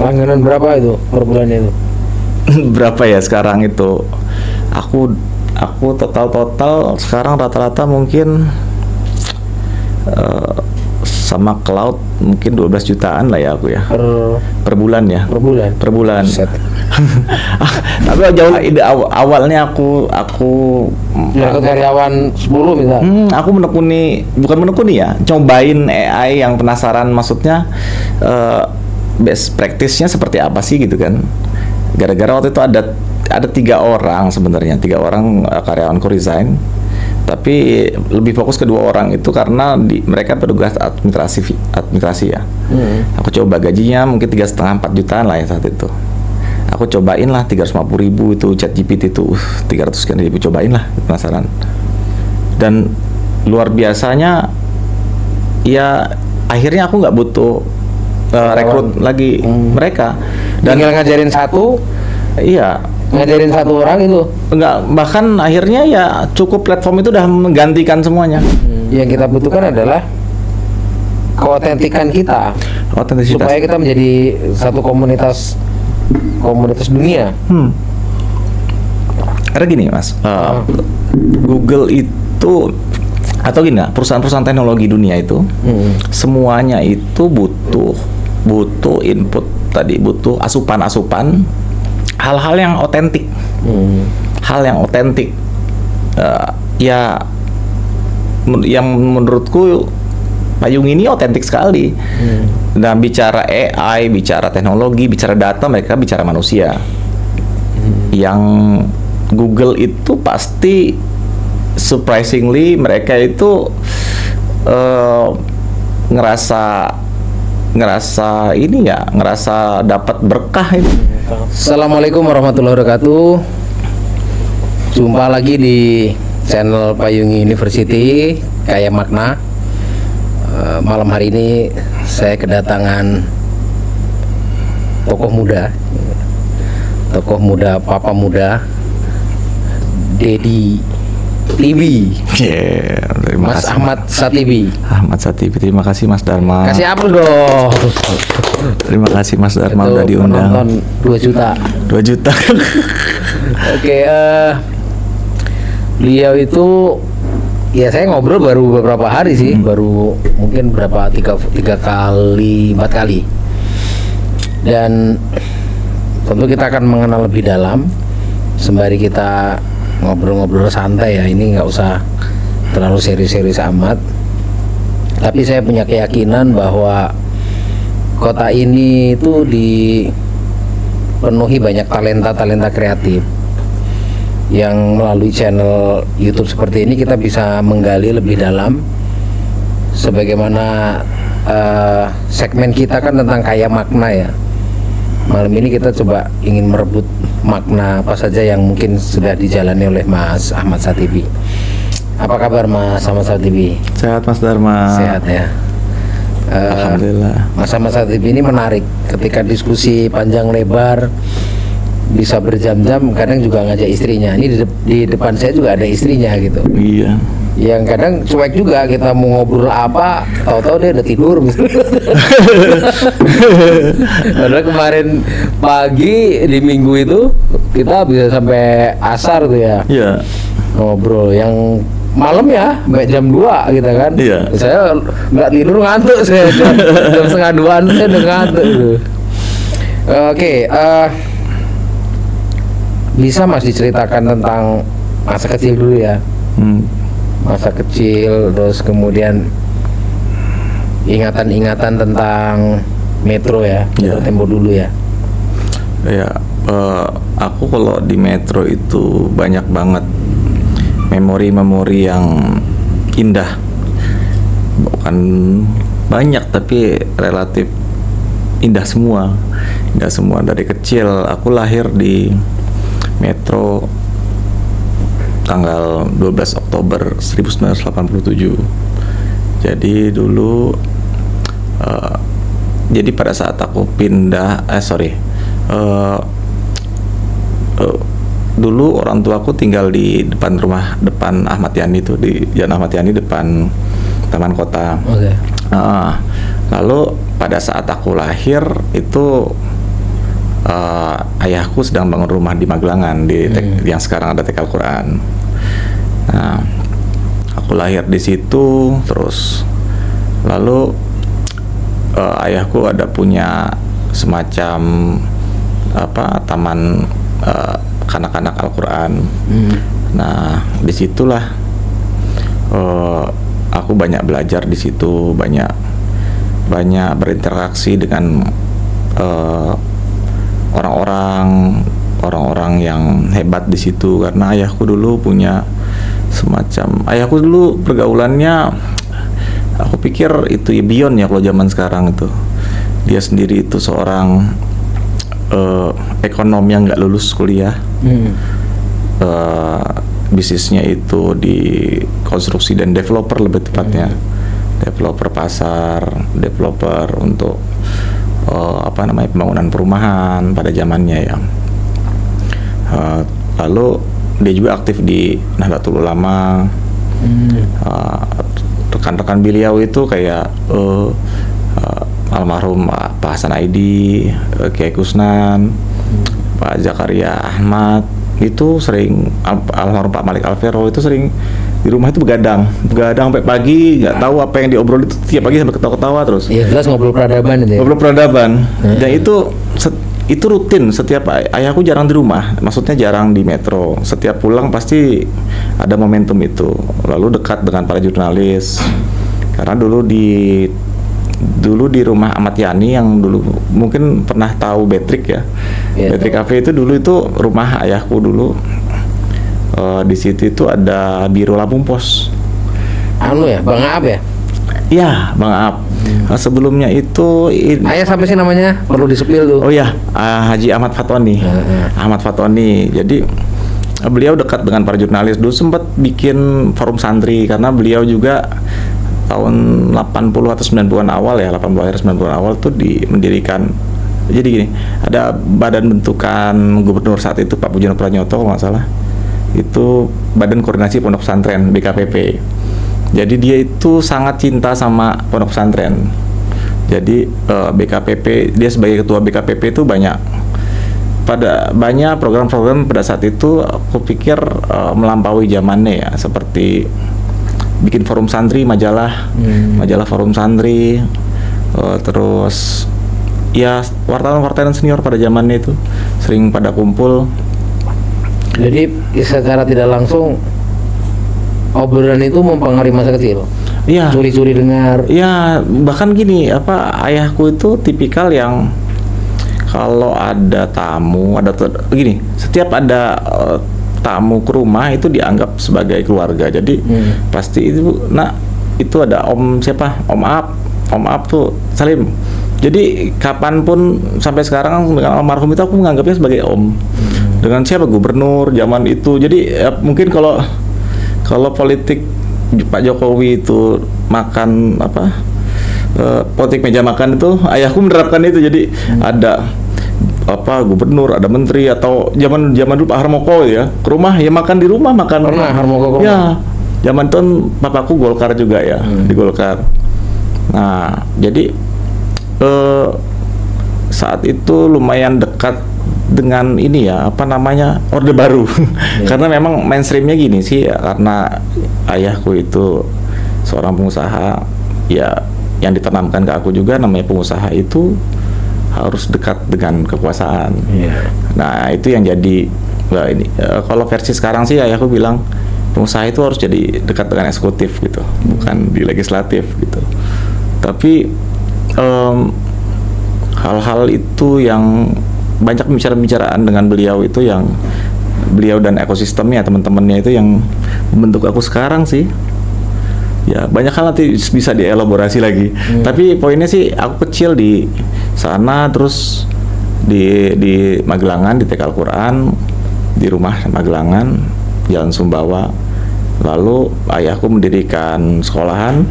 Langganan berapa itu per bulannya itu? Berapa ya sekarang itu? Aku total sekarang rata-rata mungkin sama cloud mungkin 12 jutaan lah ya aku ya. Per bulan ya. Per bulan. Tapi jauh ide awalnya aku karyawan 10 misal. Aku bukan menekuni ya, cobain AI yang penasaran, maksudnya best practice-nya seperti apa sih gitu kan. Gara-gara waktu itu ada 3 orang sebenarnya, 3 orang karyawanku resign, tapi lebih fokus ke 2 orang itu karena mereka petugas administrasi ya. Aku coba gajinya mungkin 3,5-4 jutaan lah ya saat itu. Aku cobain lah 350.000 itu ChatGPT itu 300 sekian ribu, cobain lah, penasaran. Dan luar biasanya ya, akhirnya aku nggak butuh rekrut lagi mereka. Dan tinggal ngajarin satu. Iya, ngajarin satu orang itu. Enggak, bahkan akhirnya ya cukup platform itu udah menggantikan semuanya. Yang kita butuhkan adalah keotentikan kita. Otentisitas. Supaya kita menjadi satu komunitas dunia. Karena gini Mas, Google itu atau gini, perusahaan-perusahaan teknologi dunia itu semuanya itu butuh input tadi, butuh asupan hal-hal yang otentik. Hal yang otentik ya yang menurutku Payung ini otentik sekali. Nah, bicara AI, bicara teknologi, bicara data, mereka bicara manusia. Yang Google itu pasti surprisingly mereka itu ngerasa ini ya, ngerasa dapat berkah ini. Assalamualaikum warahmatullahi wabarakatuh. Jumpa lagi di channel Payung University Kaya Makna. Malam hari ini saya kedatangan tokoh muda, papa muda, Dedi TV. Mas Ahmad Satibi. Terima kasih Mas Dharma. Kasih apa dong? Terima kasih Mas Dharma udah diundang. Penonton 2 juta. 2 juta. Oke, beliau itu ya saya ngobrol baru beberapa hari sih, baru mungkin tiga kali 4 kali. Dan tentu kita akan mengenal lebih dalam sembari kita ngobrol-ngobrol santai ya. Ini nggak usah terlalu serius-serius amat. Tapi saya punya keyakinan bahwa kota ini itu dipenuhi banyak talenta kreatif yang melalui channel YouTube seperti ini kita bisa menggali lebih dalam. Sebagaimana segmen kita kan tentang kaya makna ya. Malam ini kita coba ingin merebut makna apa saja yang mungkin sudah dijalani oleh Mas Ahmad Satibi. Apa kabar Mas Ahmad Satibi? Sehat Mas Dharma. Sehat ya. Alhamdulillah. Mas Ahmad Satibi ini menarik ketika diskusi panjang lebar, bisa berjam-jam, kadang juga ngajak istrinya. Ini di depan saya juga ada istrinya gitu. Iya. Yang kadang cuek juga, kita mau ngobrol apa, tahu-tahu dia udah tidur misalnya. Padahal kemarin pagi di minggu itu kita bisa sampai asar tuh ya. Iya. Ngobrol yang malam ya, sampai jam 2 gitu kan. Iya. Saya nggak tidur, ngantuk saya. Jam 1:30 saya udah ngantuk gitu. Oke, bisa Mas diceritakan tentang masa kecil dulu ya. Masa kecil, terus kemudian ingatan-ingatan tentang Metro ya, Metro Tempo dulu ya. Ya, aku kalau di Metro itu banyak banget memori-memori yang indah. Bukan banyak tapi relatif indah semua. Indah semua. Dari kecil aku lahir di Metro tanggal 12 Oktober 1987. Jadi dulu jadi pada saat aku pindah dulu orang tuaku tinggal di depan Ahmad Yani itu, di Jalan Ahmad Yani depan Taman Kota. Okay. Lalu pada saat aku lahir itu ayahku sedang bangun rumah di Magelangan yang sekarang ada TK Al-Quran. Nah, aku lahir di situ, terus lalu ayahku ada punya semacam taman kanak-kanak Al-Quran. Nah, disitulah aku banyak belajar di situ, banyak berinteraksi dengan orang-orang yang hebat di situ, karena ayahku dulu pergaulannya, aku pikir itu ya beyond ya kalau zaman sekarang itu. Dia sendiri itu seorang ekonom yang nggak lulus kuliah. Bisnisnya itu di konstruksi dan developer, lebih tepatnya developer pasar, developer untuk pembangunan perumahan pada zamannya ya. Lalu dia juga aktif di Nahdlatul Ulama. Rekan-rekan beliau itu kayak almarhum Pak Hasan Aidi, Kiai Kusnan, Pak Zakaria Ahmad, itu sering, almarhum Pak Malik Alvero itu sering di rumah itu begadang sampai pagi, nggak tahu apa yang diobrol itu, tiap pagi sampai ketawa-ketawa terus. Iya, jelas ngobrol peradaban itu. Ngobrol peradaban. Dan itu rutin setiap ayahku jarang di rumah, maksudnya jarang di metro. Setiap pulang pasti ada momentum itu. Lalu dekat dengan para jurnalis. Karena dulu di rumah Ahmad Yani yang dulu mungkin pernah tahu Betrik ya. Betrik Cafe itu dulu itu rumah ayahku dulu. Di situ itu ada biro Lampung Pos. Bang Aap ya? Iya, Bang Aap. Sebelumnya itu ayah sampai sih namanya perlu disepil tuh. Oh ya, Haji Ahmad Fatoni. Ahmad Fatoni. Jadi beliau dekat dengan para jurnalis. Dulu sempat bikin forum santri karena beliau juga tahun 80 atau 90-an awal ya, 80 akhir 90-an awal tuh mendirikan. Jadi gini, ada badan bentukan gubernur saat itu Pak Pujono Pranyoto kalau nggak salah. Itu Badan Koordinasi Pondok Pesantren, BKPP. Jadi dia itu sangat cinta sama pondok pesantren. Jadi BKPP, dia sebagai ketua BKPP itu banyak program-program pada saat itu aku pikir melampaui zamannya ya, seperti bikin forum santri, majalah forum santri, terus ya wartawan senior pada zamannya itu sering pada kumpul. Jadi secara tidak langsung obrolan itu mempengaruhi masa kecil. Iya. Curi-curi dengar. Iya, bahkan gini, ayahku itu tipikal yang kalau ada tamu, gini, setiap ada tamu ke rumah itu dianggap sebagai keluarga. Jadi pasti itu ada Om Aap tuh Salim. Jadi kapanpun sampai sekarang dengan almarhum itu aku menganggapnya sebagai Om. Dengan siapa gubernur zaman itu. Jadi ya, mungkin kalau politik Pak Jokowi itu makan politik meja makan itu, ayahku menerapkan itu. Jadi ada gubernur, ada menteri, atau zaman dulu Pak Harmoko ya ke rumah ya makan di rumah, makan. Pernah Harmoko ke rumah? Ya, zaman itu papaku Golkar juga ya, di Golkar. Nah, jadi saat itu lumayan dekat dengan ini ya, Orde Baru. Karena memang mainstreamnya gini sih ya, karena ayahku itu seorang pengusaha ya, yang ditanamkan ke aku juga namanya pengusaha itu harus dekat dengan kekuasaan. Nah, itu yang jadi kalau versi sekarang sih ayahku bilang pengusaha itu harus jadi dekat dengan eksekutif gitu, bukan di legislatif gitu. Tapi hal-hal itu yang banyak pembicaraan dengan beliau itu, yang beliau dan ekosistemnya, teman-temannya itu yang membentuk aku sekarang sih. Ya banyak hal nanti bisa dielaborasi lagi. Tapi poinnya sih aku kecil di sana, terus di Magelangan, di TK Al-Quran, di rumah Magelangan, Jalan Sumbawa. Lalu ayahku mendirikan sekolahan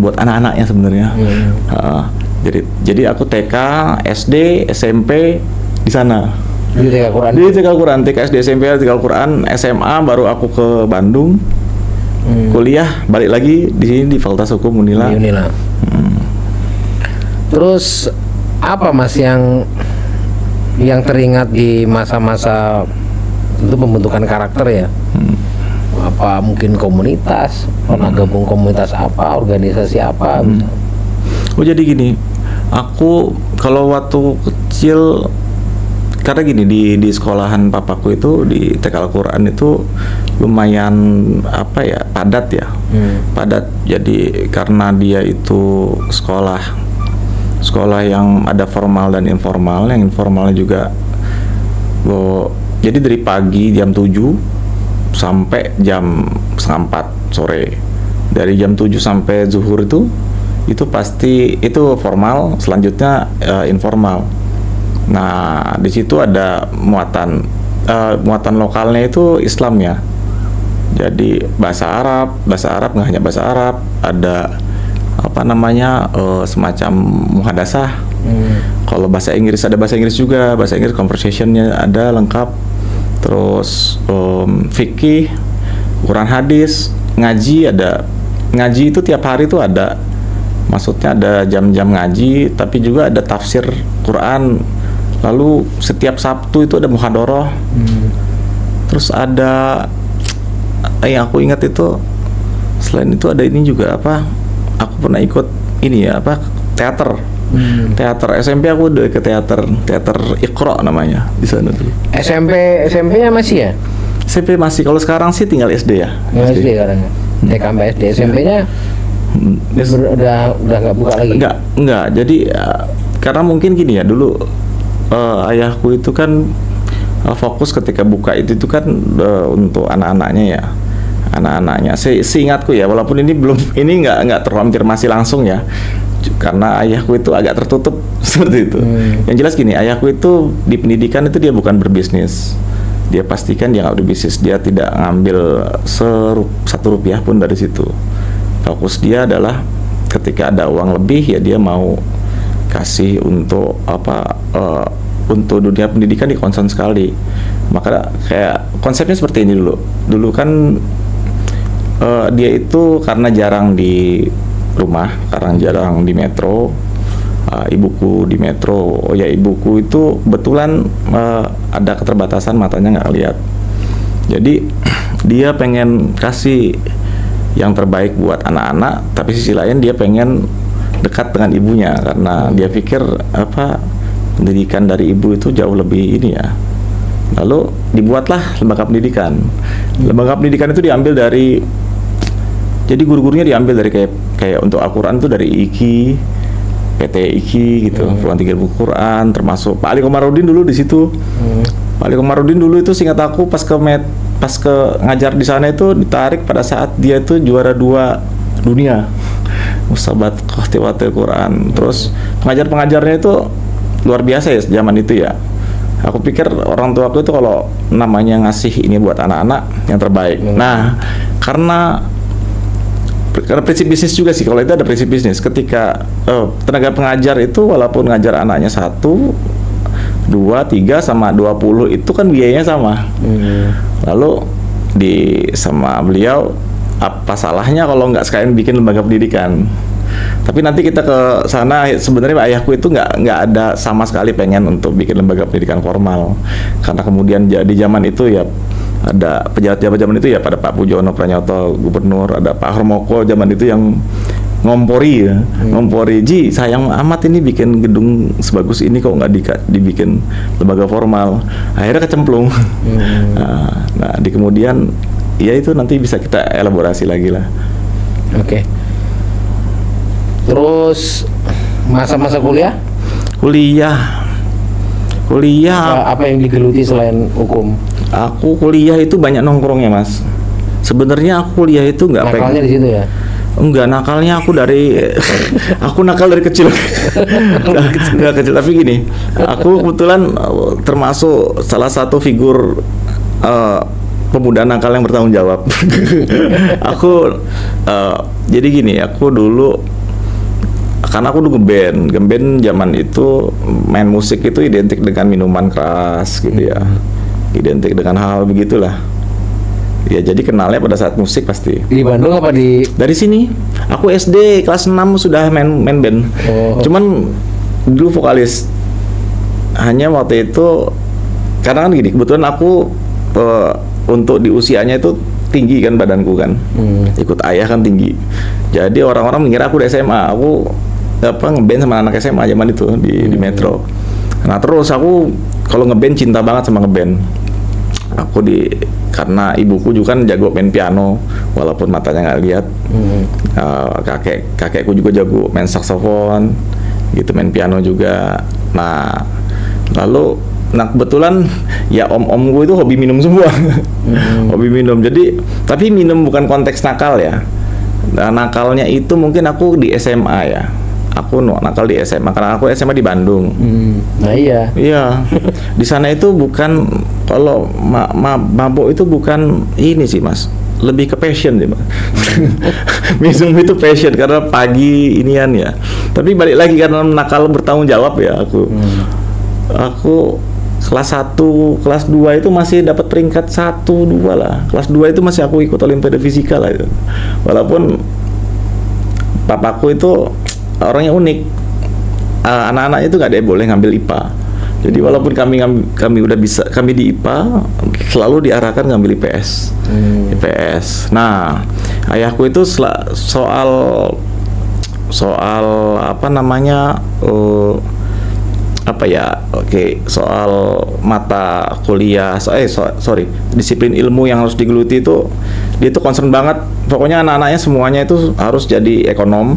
buat anak-anaknya sebenarnya. Jadi aku TK, SD, SMP di sana. Di TK Al-Quran. Di TK Al-Quran, TK, SD, SMP, TK Al-Quran, SMA baru aku ke Bandung. Kuliah balik lagi di sini di Fakultas Hukum Unila. Terus apa Mas yang Yang teringat di masa-masa itu pembentukan karakter ya. Apa mungkin komunitas, pernah gabung komunitas apa, organisasi apa? Oh jadi gini, aku kalau waktu kecil, karena gini di sekolahan papaku itu di TK Al-Quran itu lumayan apa ya, padat ya, padat. Jadi karena dia itu sekolah yang ada formal dan informal, yang informalnya juga jadi dari pagi jam 7 sampai jam 3:30 sore. Dari jam 7 sampai zuhur itu pasti itu formal, selanjutnya informal. Nah, di situ ada muatan lokalnya itu Islam ya. Jadi bahasa Arab nggak hanya bahasa Arab, ada apa namanya semacam muhadasah. Kalau bahasa Inggris ada bahasa Inggris juga, bahasa Inggris conversationnya ada lengkap. Terus fikih, Quran hadis, ngaji ada. Ngaji itu tiap hari itu ada. Maksudnya ada jam-jam ngaji, tapi juga ada tafsir Quran. Lalu setiap Sabtu itu ada muhadharah. Terus ada yang aku ingat itu, selain itu ada ini juga apa? Aku pernah ikut ini ya, apa? Teater. Teater SMP aku udah ke teater Iqra namanya di sana dulu. SMP-nya masih ya? SMP masih. Kalau sekarang sih tinggal SD ya. SD sekarang. TK sampai SD. SMP-nya udah nggak buka lagi. Enggak. Jadi karena mungkin gini ya, dulu ayahku itu kan fokus ketika buka itu kan untuk anak-anaknya ya. Anak-anaknya. Seingatku ya, walaupun ini nggak terkonfirmasi langsung ya. Karena ayahku itu agak tertutup seperti itu. Yang jelas gini, ayahku itu di pendidikan itu dia bukan berbisnis. Dia pastikan dia nggak berbisnis. Dia tidak ngambil satu rupiah pun dari situ. Fokus dia adalah ketika ada uang lebih ya dia mau kasih untuk apa? Untuk dunia pendidikan di concern sekali. Maka kayak konsepnya seperti ini dulu. Dulu kan dia itu karena jarang di rumah, karena jarang di metro. Ibuku di metro. Oh ya, ibuku itu kebetulan ada keterbatasan, matanya nggak lihat. Jadi dia pengen kasih yang terbaik buat anak-anak, tapi sisi lain dia pengen dekat dengan ibunya karena dia pikir apa, pendidikan dari ibu itu jauh lebih ini ya. Lalu dibuatlah lembaga pendidikan. Lembaga pendidikan itu diambil dari, jadi guru-gurunya diambil dari kayak untuk Al-Quran itu dari IKI, PT IKI gitu, Puluhan Tiga Buku Quran, termasuk Pak Ali Komarudin dulu di situ. Pak Ali Komarudin dulu itu seingat aku pas ke ngajar di sana itu ditarik pada saat dia itu juara 2 dunia Musabat Khatiwatil Quran. Terus pengajarnya itu luar biasa ya zaman itu ya. Aku pikir orang tua aku itu kalau namanya ngasih ini buat anak-anak yang terbaik. Nah, karena prinsip bisnis juga sih, kalau itu ada prinsip bisnis. Ketika tenaga pengajar itu walaupun ngajar anaknya 1, 2, 3 sama 20 itu kan biayanya sama. Lalu sama beliau, apa salahnya kalau nggak sekalian bikin lembaga pendidikan? Tapi nanti kita ke sana, sebenarnya ayahku itu nggak ada sama sekali pengen untuk bikin lembaga pendidikan formal. Karena kemudian di zaman itu ya ada pejabat-pejabat zaman itu ya, pada Pak Pujono Pranyoto gubernur, ada Pak Harmoko zaman itu yang ngompori ya, ngompori, Ji sayang amat ini bikin gedung sebagus ini kok nggak dibikin lembaga formal. Akhirnya kecemplung. Nah di kemudian ya itu nanti bisa kita elaborasi lagi lah. Oke. Terus masa-masa kuliah? Kuliah apa yang digeluti selain hukum? Aku kuliah itu banyak nongkrongnya, Mas. Sebenarnya aku kuliah itu nggak pengen. Nakalnya di situ ya? Enggak, nakalnya aku aku nakal dari kecil. Nggak kecil, tapi gini, aku kebetulan termasuk salah satu figur pemuda nakal yang bertanggung jawab. Jadi gini, aku dulu karena aku dulu ngeband zaman itu main musik itu identik dengan minuman keras gitu ya, identik dengan hal-hal begitulah. Ya jadi kenalnya pada saat musik pasti. Di Bandung apa di? Dari sini. Aku SD kelas 6 sudah main band. Cuman dulu vokalis hanya waktu itu karena kan gini, kebetulan aku untuk di usianya itu tinggi kan badanku kan, ikut ayah kan tinggi. Jadi orang-orang mengira aku di SMA, aku ngeband sama anak SMA zaman itu di Metro. Nah terus aku kalau ngeband cinta banget sama ngeband. Aku karena ibuku juga kan jago main piano walaupun matanya nggak lihat. Kakekku juga jago main saksofon, gitu, main piano juga. Nah kebetulan ya om-omku itu hobi minum semua. Hobi minum. Jadi tapi minum bukan konteks nakal ya. Nah, nakalnya itu mungkin aku di SMA ya. Aku nakal di SMA karena aku SMA di Bandung. Nah iya. Iya. Di sana itu bukan, kalau mabok itu bukan ini sih Mas. Lebih ke passion sih Mas. Minum itu passion karena pagi inian ya. Tapi balik lagi karena nakal bertanggung jawab ya aku. Aku kelas 1, kelas 2 itu masih dapat peringkat 1, 2 lah. Kelas 2 itu masih aku ikut Olimpiade Fisika lah itu. Walaupun papaku itu orangnya unik. Anak-anaknya itu nggak ada yang boleh ngambil IPA. Jadi walaupun kami udah bisa, kami di IPA selalu diarahkan ngambil IPS. IPS. Nah, ayahku itu soal apa namanya? Soal mata kuliah, disiplin ilmu yang harus digeluti itu dia tuh concern banget. Pokoknya anak-anaknya semuanya itu harus jadi ekonom.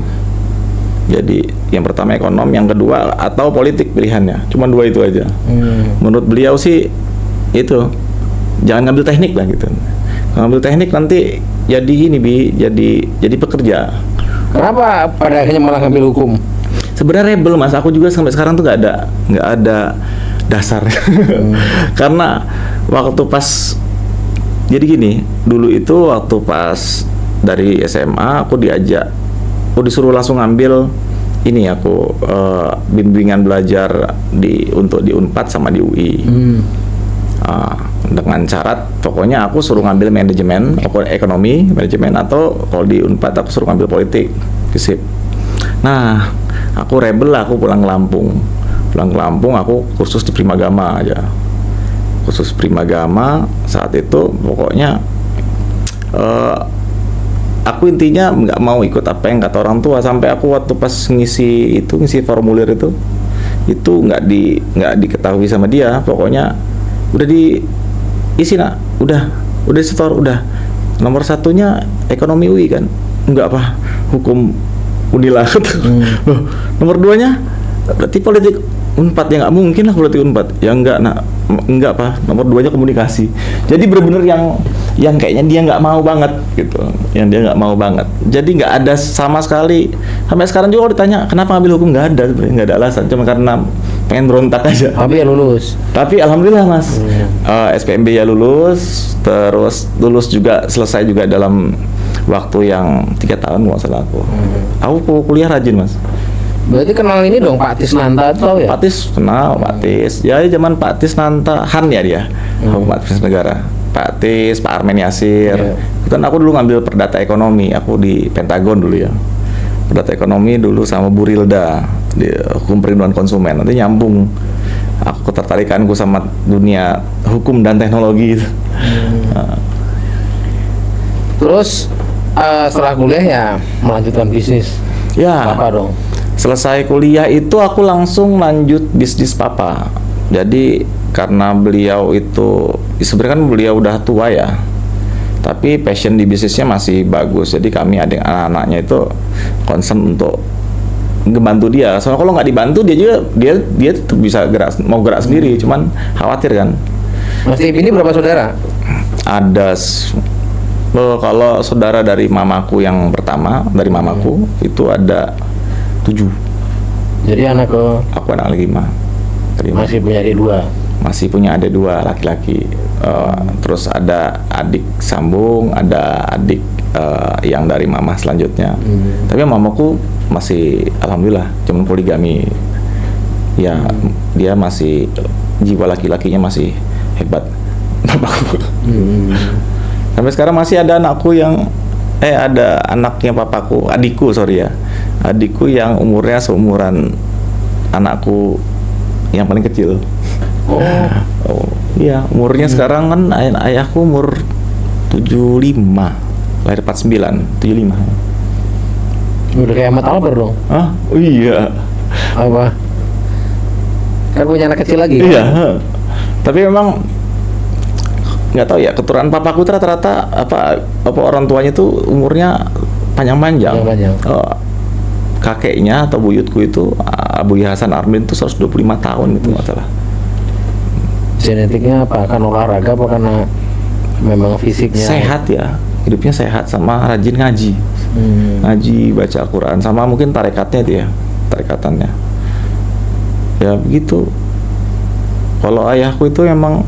Jadi yang pertama ekonom, yang kedua atau politik pilihannya. Cuma 2 itu aja. Menurut beliau sih itu jangan ngambil teknik lah gitu. Ngambil teknik nanti jadi jadi pekerja. Kenapa pada akhirnya malah ngambil hukum? Sebenarnya rebel Mas, aku juga sampai sekarang tuh nggak ada dasar. Karena waktu pas, jadi gini, dulu itu waktu pas dari SMA aku disuruh langsung ngambil ini, aku bimbingan belajar untuk di Unpad sama di UI. Dengan syarat pokoknya aku suruh ngambil manajemen, ekonomi, manajemen, atau kalau di Unpad aku suruh ngambil politik, FISIP. Nah, aku rebel lah, aku pulang ke Lampung, aku kursus di Primagama aja. Kursus Primagama saat itu pokoknya aku intinya nggak mau ikut apa yang kata orang tua. Sampai aku waktu pas ngisi formulir itu nggak diketahui sama dia. Pokoknya udah diisi nak, udah setor, udah nomor 1-nya ekonomi UI kan, nggak apa, hukum Unila. Loh, nomor 2-nya berarti politik Unpad, ya nggak mungkin lah politik Unpad. Ya enggak apa, nomor 2-nya komunikasi. Jadi bener-bener yang kayaknya dia nggak mau banget gitu, yang dia nggak mau banget. Jadi nggak ada sama sekali. Sampai sekarang juga kalau ditanya kenapa ngambil hukum, nggak ada, sebenarnya nggak ada alasan, cuma karena pengen berontak aja. Tapi ya lulus. Tapi alhamdulillah Mas, SPMB ya lulus, terus lulus juga, selesai juga dalam waktu yang 3 tahun nggak salah aku. Aku kuliah rajin Mas. Berarti kenal ini dong Pak Tisnanta tahu ya? Pak Tis kenal, Pak Tis. Ya zaman Pak Tisnanta Han ya dia. Pak Tis Negara. Pak Tis, Pak Armen Yasir. Kan aku dulu ngambil perdata ekonomi, aku di Pentagon dulu ya. Perdata ekonomi dulu sama Bu Rilda di hukum perlindungan konsumen. Nanti nyambung. Aku ketertarikanku sama dunia hukum dan teknologi itu. Terus setelah kuliah ya melanjutkan bisnis. Ya. Apa dong? Selesai kuliah itu aku langsung lanjut bisnis papa. Jadi karena beliau itu sebenarnya kan beliau udah tua ya, tapi passion di bisnisnya masih bagus. Jadi kami anak-anaknya itu concern untuk ngebantu dia. Soalnya kalau nggak dibantu dia tetap bisa mau gerak sendiri, cuman khawatir kan. Mas Tip ini berapa saudara? Ada kalau saudara dari mamaku yang pertama, dari mamaku itu ada 7. Jadi anak ke? Aku anak 5. Masih punya adik 2? Masih punya adik 2 laki-laki. Terus ada adik sambung, ada adik yang dari mama selanjutnya. Tapi mamaku masih alhamdulillah cuman poligami. Ya, dia masih jiwa laki-lakinya masih hebat. Bapakku. Sampai sekarang masih ada anakku yang ada anaknya papaku, adikku yang umurnya seumuran anakku yang paling kecil. Oh, Oh, iya, umurnya sekarang kan ayahku umur 75, lahir 49, 75. udah kayak Ahmad Albar dong. Ah, oh iya. Apa? Kan punya anak kecil lagi. Iya. Tapi memang nggak tahu ya, keturunan papaku tuh rata-rata apa orang tuanya tuh umurnya panjang-panjang. Panjang-panjang. Kakeknya atau buyutku itu Abu Hasan Armin tuh 125 tahun gitu nggak salah. Genetiknya apa? Kan olahraga apa karena memang fisiknya Sehat ya, hidupnya sehat sama rajin ngaji. Ngaji, baca Al-Quran, sama mungkin tarekatnya dia, tarekatannya. Ya begitu. Kalau ayahku itu emang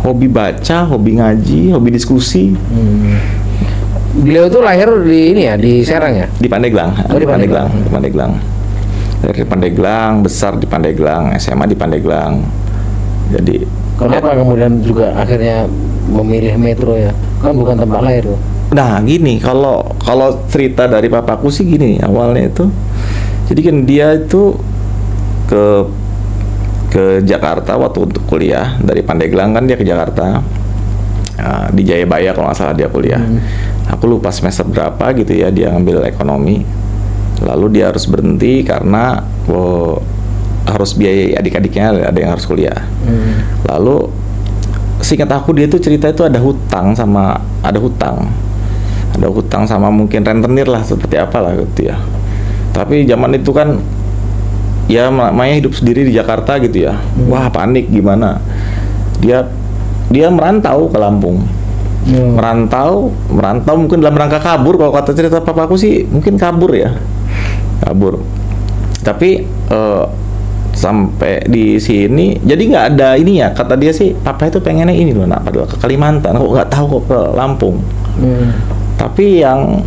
hobi baca, hobi ngaji, hobi diskusi. Beliau tuh lahir di ini ya, di Serang ya? Di Pandeglang. Oh, di Pandeglang. Di Pandeglang. Dari Pandeglang, besar di Pandeglang, SMA di Pandeglang. Jadi Kenapa kemudian juga akhirnya memilih Metro ya? Kan bukan tempat lahir tuh. nah gini, kalau cerita dari papaku sih gini awalnya itu. Jadi kan dia itu ke Jakarta waktu untuk kuliah, dari Pandeglang kan dia ke Jakarta. Di Jayabaya kalau nggak salah dia kuliah. Aku lupa semester berapa gitu ya, dia ngambil ekonomi. Lalu dia harus berhenti karena harus biayai adik-adiknya, ada yang harus kuliah. Lalu seingat aku dia tuh cerita itu ada hutang sama mungkin rentenir lah, seperti apalah gitu ya. Tapi zaman itu kan ya Maya hidup sendiri di Jakarta gitu ya. Wah, panik gimana. Dia merantau ke Lampung. Merantau mungkin dalam rangka kabur. Kalau kata cerita papaku sih mungkin kabur ya. Tapi sampai di sini jadi nggak ada ini ya, kata dia sih papa itu pengennya ini loh, padahal ke Kalimantan, kok nggak tahu kok ke Lampung. Tapi yang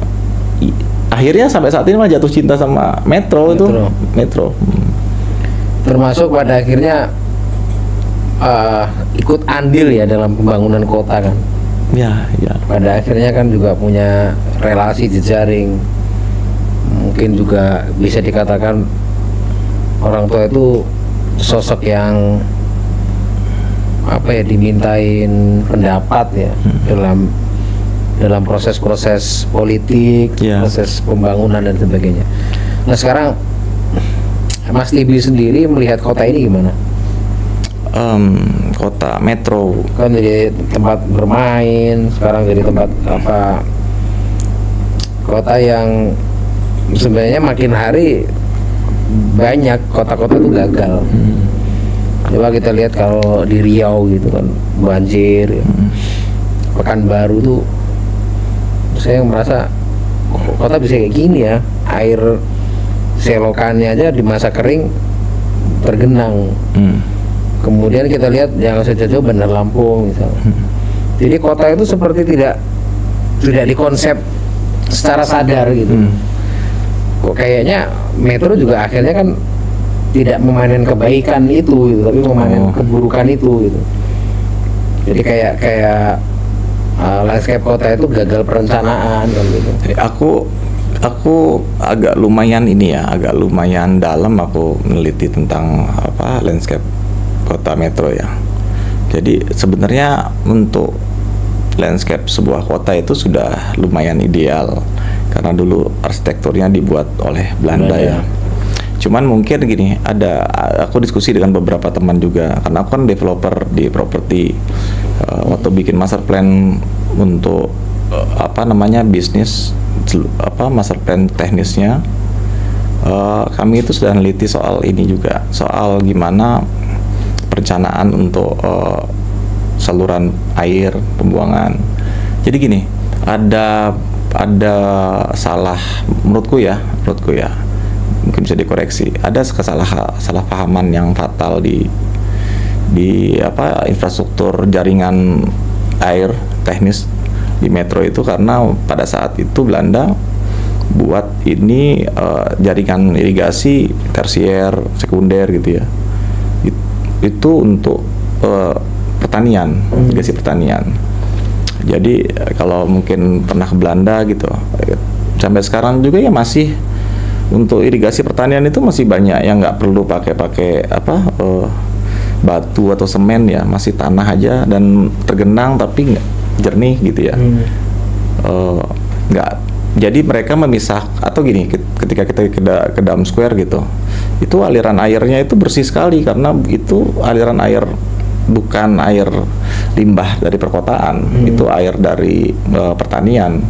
akhirnya sampai saat ini malah jatuh cinta sama Metro. Itu Metro. Termasuk pada akhirnya ikut andil ya dalam pembangunan kota kan. Ya. Pada akhirnya kan juga punya relasi jejaring. Mungkin juga bisa dikatakan orang tua itu sosok yang apa ya, dimintain pendapat ya dalam proses-proses politik, proses pembangunan dan sebagainya. Nah sekarang Mas Tibi sendiri melihat kota ini gimana? Kota Metro Kan jadi tempat bermain, sekarang jadi tempat apa, kota yang sebenarnya makin hari banyak kota-kota itu gagal. Coba kita lihat kalau di Riau gitu kan banjir, Pekanbaru tuh saya merasa kota bisa kayak gini ya, air selokannya aja di masa kering tergenang. Kemudian kita lihat yang sejauh Bandar Lampung misalnya. Jadi kota itu seperti tidak dikonsep secara sadar gitu. Kok kayaknya Metro juga akhirnya kan tidak memanen kebaikan itu gitu, tapi memanen keburukan itu gitu. Jadi kayak landscape kota itu gagal perencanaan kan gitu. Aku agak lumayan dalam aku meneliti tentang landscape kota Metro ya. Jadi sebenarnya untuk landscape sebuah kota itu sudah lumayan ideal karena dulu arsitekturnya dibuat oleh Belanda ya. Cuman mungkin gini, aku diskusi dengan beberapa teman juga karena aku kan developer di properti. Waktu bikin master plan untuk bisnis, master plan teknisnya, kami itu sudah meneliti soal ini juga, soal gimana perencanaan untuk saluran air, pembuangan. Jadi gini, ada salah menurutku ya, mungkin bisa dikoreksi. Ada salah pahaman yang fatal di infrastruktur jaringan air teknis di Metro itu, karena pada saat itu Belanda buat ini jaringan irigasi tersier, sekunder gitu ya. Itu untuk pertanian, irigasi pertanian. Jadi kalau mungkin pernah ke Belanda gitu, sampai sekarang juga ya masih untuk irigasi pertanian itu masih banyak yang nggak perlu pakai batu atau semen ya, masih tanah aja dan tergenang tapi nggak jernih gitu ya. Nggak, jadi mereka memisah atau gini, ketika kita ke Dam Square gitu, itu aliran airnya itu bersih sekali karena itu aliran air bukan air limbah dari perkotaan, itu air dari pertanian.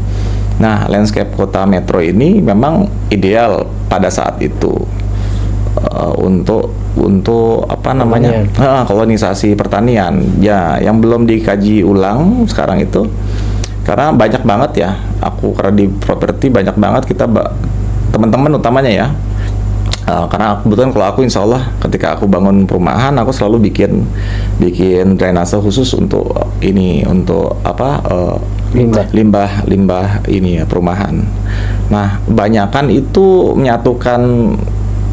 Nah, landscape kota metro ini memang ideal pada saat itu untuk apa namanya kolonisasi pertanian ya, yang belum dikaji ulang sekarang itu karena banyak banget ya, aku karena di properti banyak banget kita teman-teman utamanya ya, karena kebetulan kalau aku insya Allah ketika aku bangun perumahan aku selalu bikin drainase khusus untuk ini, untuk apa limbah ini ya, perumahan. Nah, banyakan itu menyatukan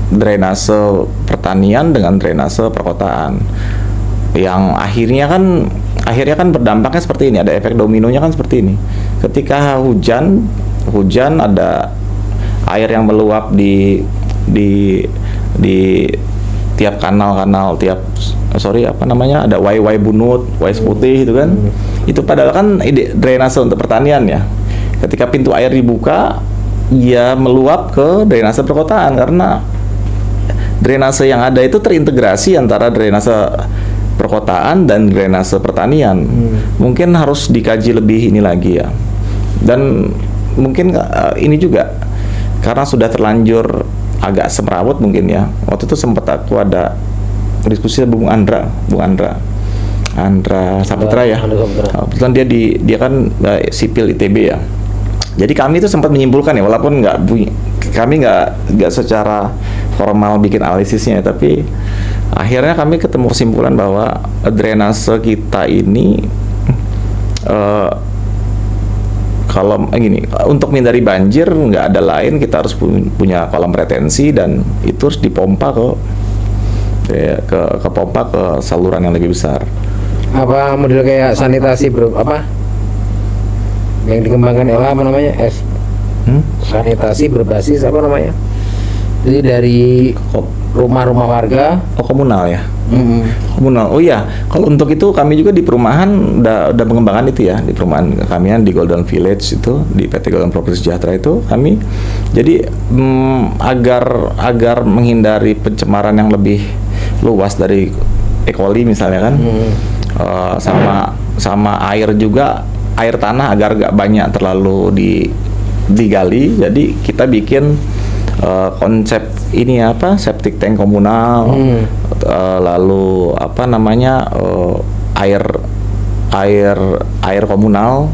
drainase pertanian dengan drainase perkotaan, yang akhirnya kan berdampaknya seperti ini, ada efek dominonya kan seperti ini. Ketika hujan ada air yang meluap di tiap kanal ada wai bunut, wai putih itu kan. Itu padahal kan drainase untuk pertanian ya. Ketika pintu air dibuka, ya meluap ke drainase perkotaan karena drainase yang ada itu terintegrasi antara drainase perkotaan dan drainase pertanian. Mungkin harus dikaji lebih ini lagi ya. Dan mungkin ini juga karena sudah terlanjur agak semrawut mungkin ya. Waktu itu sempat aku ada diskusi Bung Andra Saputra ya. Kebetulan dia kan sipil ITB ya. Jadi kami itu sempat menyimpulkan ya, walaupun kami nggak secara formal bikin analisisnya, tapi akhirnya kami ketemu kesimpulan bahwa drainase kita ini kalau gini, untuk menghindari banjir nggak ada lain, kita harus punya kolam retensi dan itu harus dipompa ke pompa ke saluran yang lebih besar. Apa model kayak sanitasi yang dikembangkan apa namanya, sanitasi berbasis apa namanya, jadi dari rumah-rumah warga. Komunal ya. Komunal. Oh iya, kalau untuk itu kami juga di perumahan udah mengembangkan itu ya, di perumahan kami di Golden Village itu, di PT Golden Property Sejahtera itu kami jadi agar menghindari pencemaran yang lebih luas dari E. coli misalnya kan, sama air juga, air tanah agar nggak banyak terlalu digali, jadi kita bikin konsep ini septic tank komunal, lalu air komunal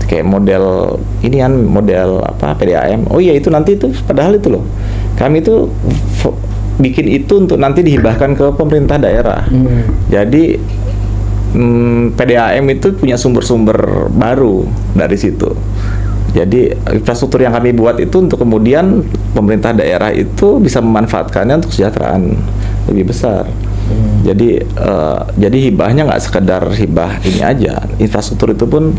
kayak model ini kan, model PDAM. Oh iya, itu nanti itu padahal itu loh, kami itu bikin itu untuk nanti dihibahkan ke pemerintah daerah. Jadi PDAM itu punya sumber-sumber baru dari situ. Jadi infrastruktur yang kami buat itu untuk kemudian pemerintah daerah itu bisa memanfaatkannya untuk kesejahteraan lebih besar. Jadi hibahnya nggak sekedar hibah ini aja, infrastruktur itu pun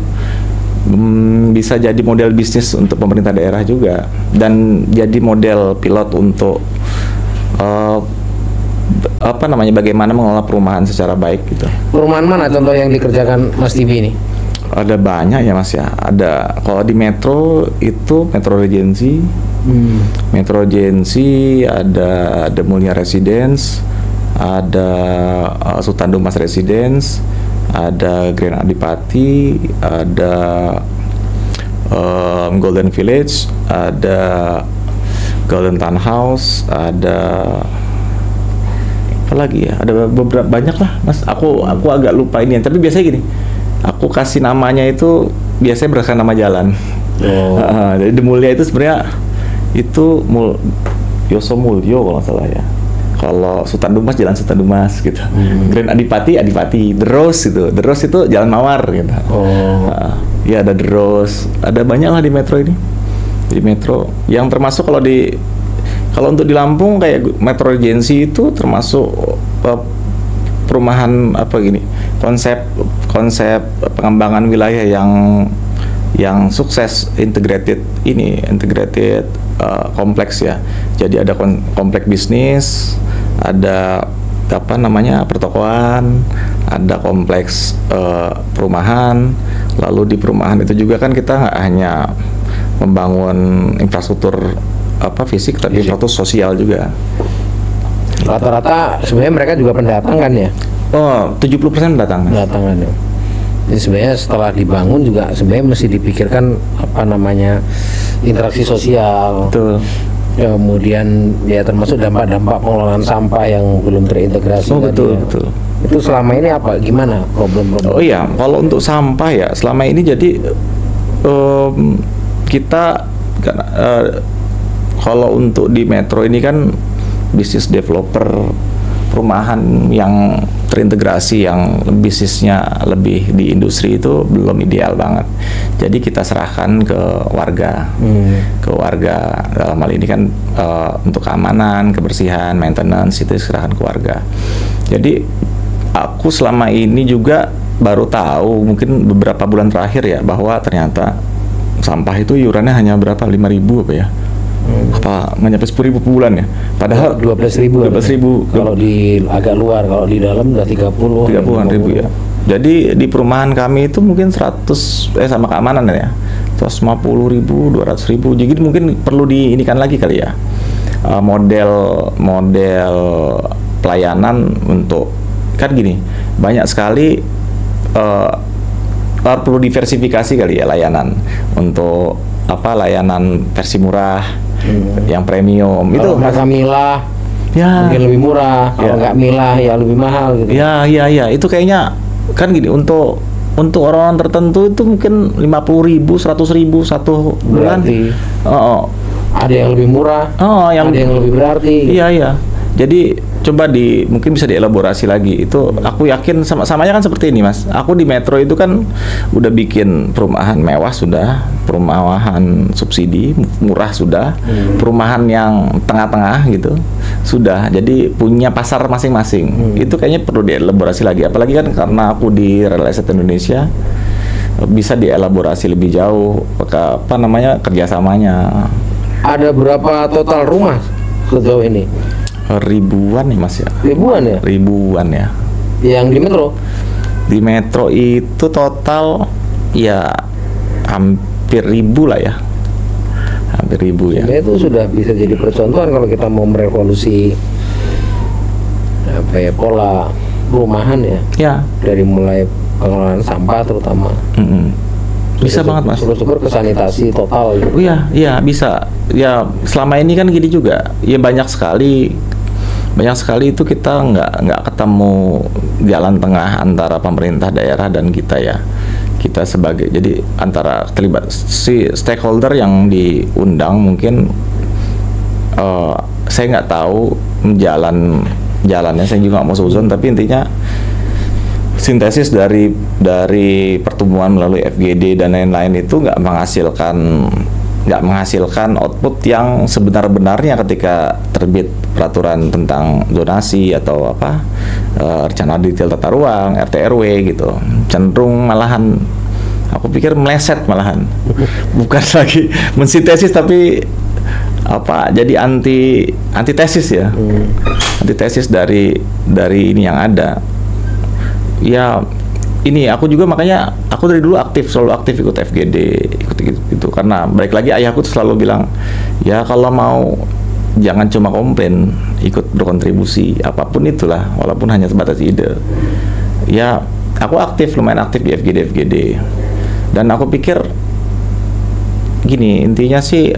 bisa jadi model bisnis untuk pemerintah daerah juga, dan jadi model pilot untuk bagaimana mengelola perumahan secara baik gitu. Perumahan mana contoh yang dikerjakan Mas TV ini? Ada banyak ya Mas ya. Ada kalau di Metro itu Metro Regency, Metro Regency, ada The Mulia Residence, ada Sultan Dumas Residence, ada Grand Adipati, ada Golden Village, ada Golden Townhouse, ada apa lagi ya? Ada beberapa, banyak lah Mas. Aku agak lupa ini, tapi biasanya gini, aku kasih namanya itu biasanya berdasarkan nama jalan. Jadi The Mulia itu sebenarnya itu Yoso Mulyo kalau nggak salah ya. Kalau Sultan Dumas Jalan Sultan Dumas gitu. Grand Adipati The Rose itu. The Rose itu Jalan Mawar gitu. Ya ada The Rose. Ada banyak lah di Metro ini. Di Metro yang termasuk kalau untuk di Lampung kayak Metro Regency itu termasuk perumahan konsep pengembangan wilayah yang sukses, integrated kompleks ya. Jadi ada kompleks bisnis, ada apa namanya pertokoan, ada kompleks perumahan. Lalu di perumahan itu juga kan kita nggak hanya membangun infrastruktur fisik, tapi infrastruktur sosial juga. Rata-rata sebenarnya mereka juga pendatang kan ya? Oh, 70% pendatang. Pendatangan ya. Jadi sebenarnya setelah dibangun juga sebenarnya mesti dipikirkan interaksi sosial. Betul. Kemudian ya termasuk dampak-dampak pengelolaan sampah yang belum terintegrasi. Oh, betul, ya. betul. Itu selama ini apa? Gimana problem-problem? Oh iya, kalau untuk sampah ya selama ini jadi kita kalau untuk di Metro ini kan bisnis developer perumahan yang terintegrasi, yang bisnisnya lebih di industri itu belum ideal banget. Jadi kita serahkan ke warga, dalam hal ini kan untuk keamanan, kebersihan, maintenance itu diserahkan ke warga. Jadi aku selama ini juga baru tahu mungkin beberapa bulan terakhir ya bahwa ternyata sampah itu iurannya hanya berapa, 5.000 apa ya? Apa nggak nyampe 10.000 per bulan ya? Padahal 12.000. 12.000 kalau di agak luar, kalau di dalam udah 30-an ribu ya. Jadi di perumahan kami itu mungkin 100 sama keamanan ya, 150.000, 200.000. Jadi mungkin perlu diinikan lagi kali ya, model pelayanan untuk, kan gini, banyak sekali perlu diversifikasi kali ya layanan untuk layanan versi murah, yang premium. Kalau itu mereka milah ya mungkin lebih murah, kalau nggak milah ya lebih mahal gitu. Ya itu kayaknya kan gini, untuk orang tertentu itu mungkin 50.000, 100.000 satu bulan. Ada yang lebih murah, ada yang lebih berarti. Iya. Jadi coba mungkin bisa dielaborasi lagi. Itu aku yakin samanya kan seperti ini, Mas. Aku di Metro itu kan udah bikin perumahan mewah sudah, perumahan subsidi murah sudah, perumahan yang tengah-tengah gitu sudah. Jadi punya pasar masing-masing. Itu kayaknya perlu dielaborasi lagi. Apalagi kan karena aku di Real Estate Indonesia, bisa dielaborasi lebih jauh kerjasamanya. Ada berapa total rumah sejauh ini? Ribuan nih Mas ya. Ribuan ya. Yang di Metro? Di Metro itu total ya hampir 1.000 lah ya. Hampir 1.000 ya. Itu sudah bisa jadi percontohan kalau kita mau merevolusi pola perumahan ya. Ya. Dari mulai pengelolaan sampah terutama. Bisa banget Mas. Syukur ke sanitasi total gitu. Oh iya bisa. Ya selama ini kan gini juga. Ya banyak sekali itu kita nggak ketemu jalan tengah antara pemerintah daerah dan kita ya. Kita sebagai, jadi antara terlibat si stakeholder yang diundang mungkin saya nggak tahu jalannya, saya juga nggak mau suzon, tapi intinya sintesis dari pertumbuhan melalui FGD dan lain-lain itu nggak menghasilkan output yang sebenar-benarnya ketika terbit peraturan tentang zonasi atau rencana detail tata ruang, RT RW gitu. Cenderung malahan aku pikir meleset malahan. Bukan lagi mensintesis tapi jadi antitesis ya. Antitesis dari ini yang ada. Ya ini aku juga, makanya aku dari dulu selalu aktif ikut FGD, ikut gitu karena balik lagi ayahku tuh selalu bilang ya kalau mau jangan cuma komplain, ikut berkontribusi apapun itulah walaupun hanya sebatas ide. Ya aku lumayan aktif di FGD dan aku pikir gini, intinya sih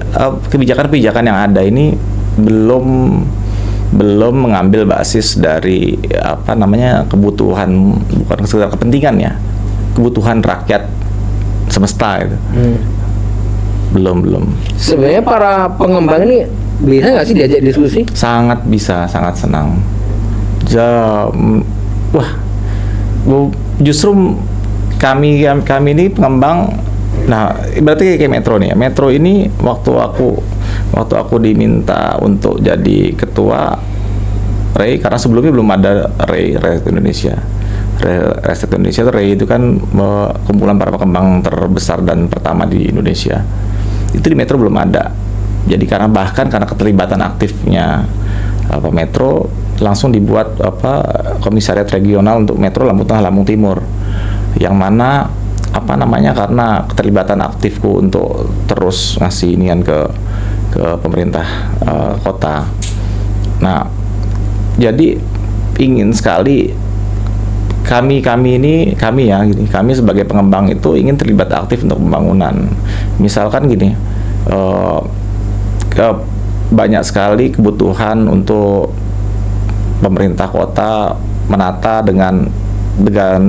kebijakan-kebijakan yang ada ini belum mengambil basis dari kebutuhan, bukan sekedar kepentingan ya, kebutuhan rakyat semesta gitu. Belum. Sebenarnya para pengembang ini bisa nggak sih diajak diskusi? Sangat bisa, sangat senang. Justru kami ini pengembang. Nah, berarti kayak Metro nih ya. Metro ini waktu aku diminta untuk jadi ketua REI, karena sebelumnya belum ada REI Indonesia. Estate Indonesia itu REI itu kan kumpulan para pengembang terbesar dan pertama di Indonesia. Itu di Metro belum ada. Jadi bahkan karena keterlibatan aktifnya Metro, langsung dibuat komisariat regional untuk Metro Lampung Tengah Lampung Timur, yang mana karena keterlibatan aktifku untuk terus ngasih inian ke pemerintah kota. Nah, jadi ingin sekali kami sebagai pengembang itu ingin terlibat aktif untuk pembangunan. Misalkan gini, banyak sekali kebutuhan untuk pemerintah kota menata dengan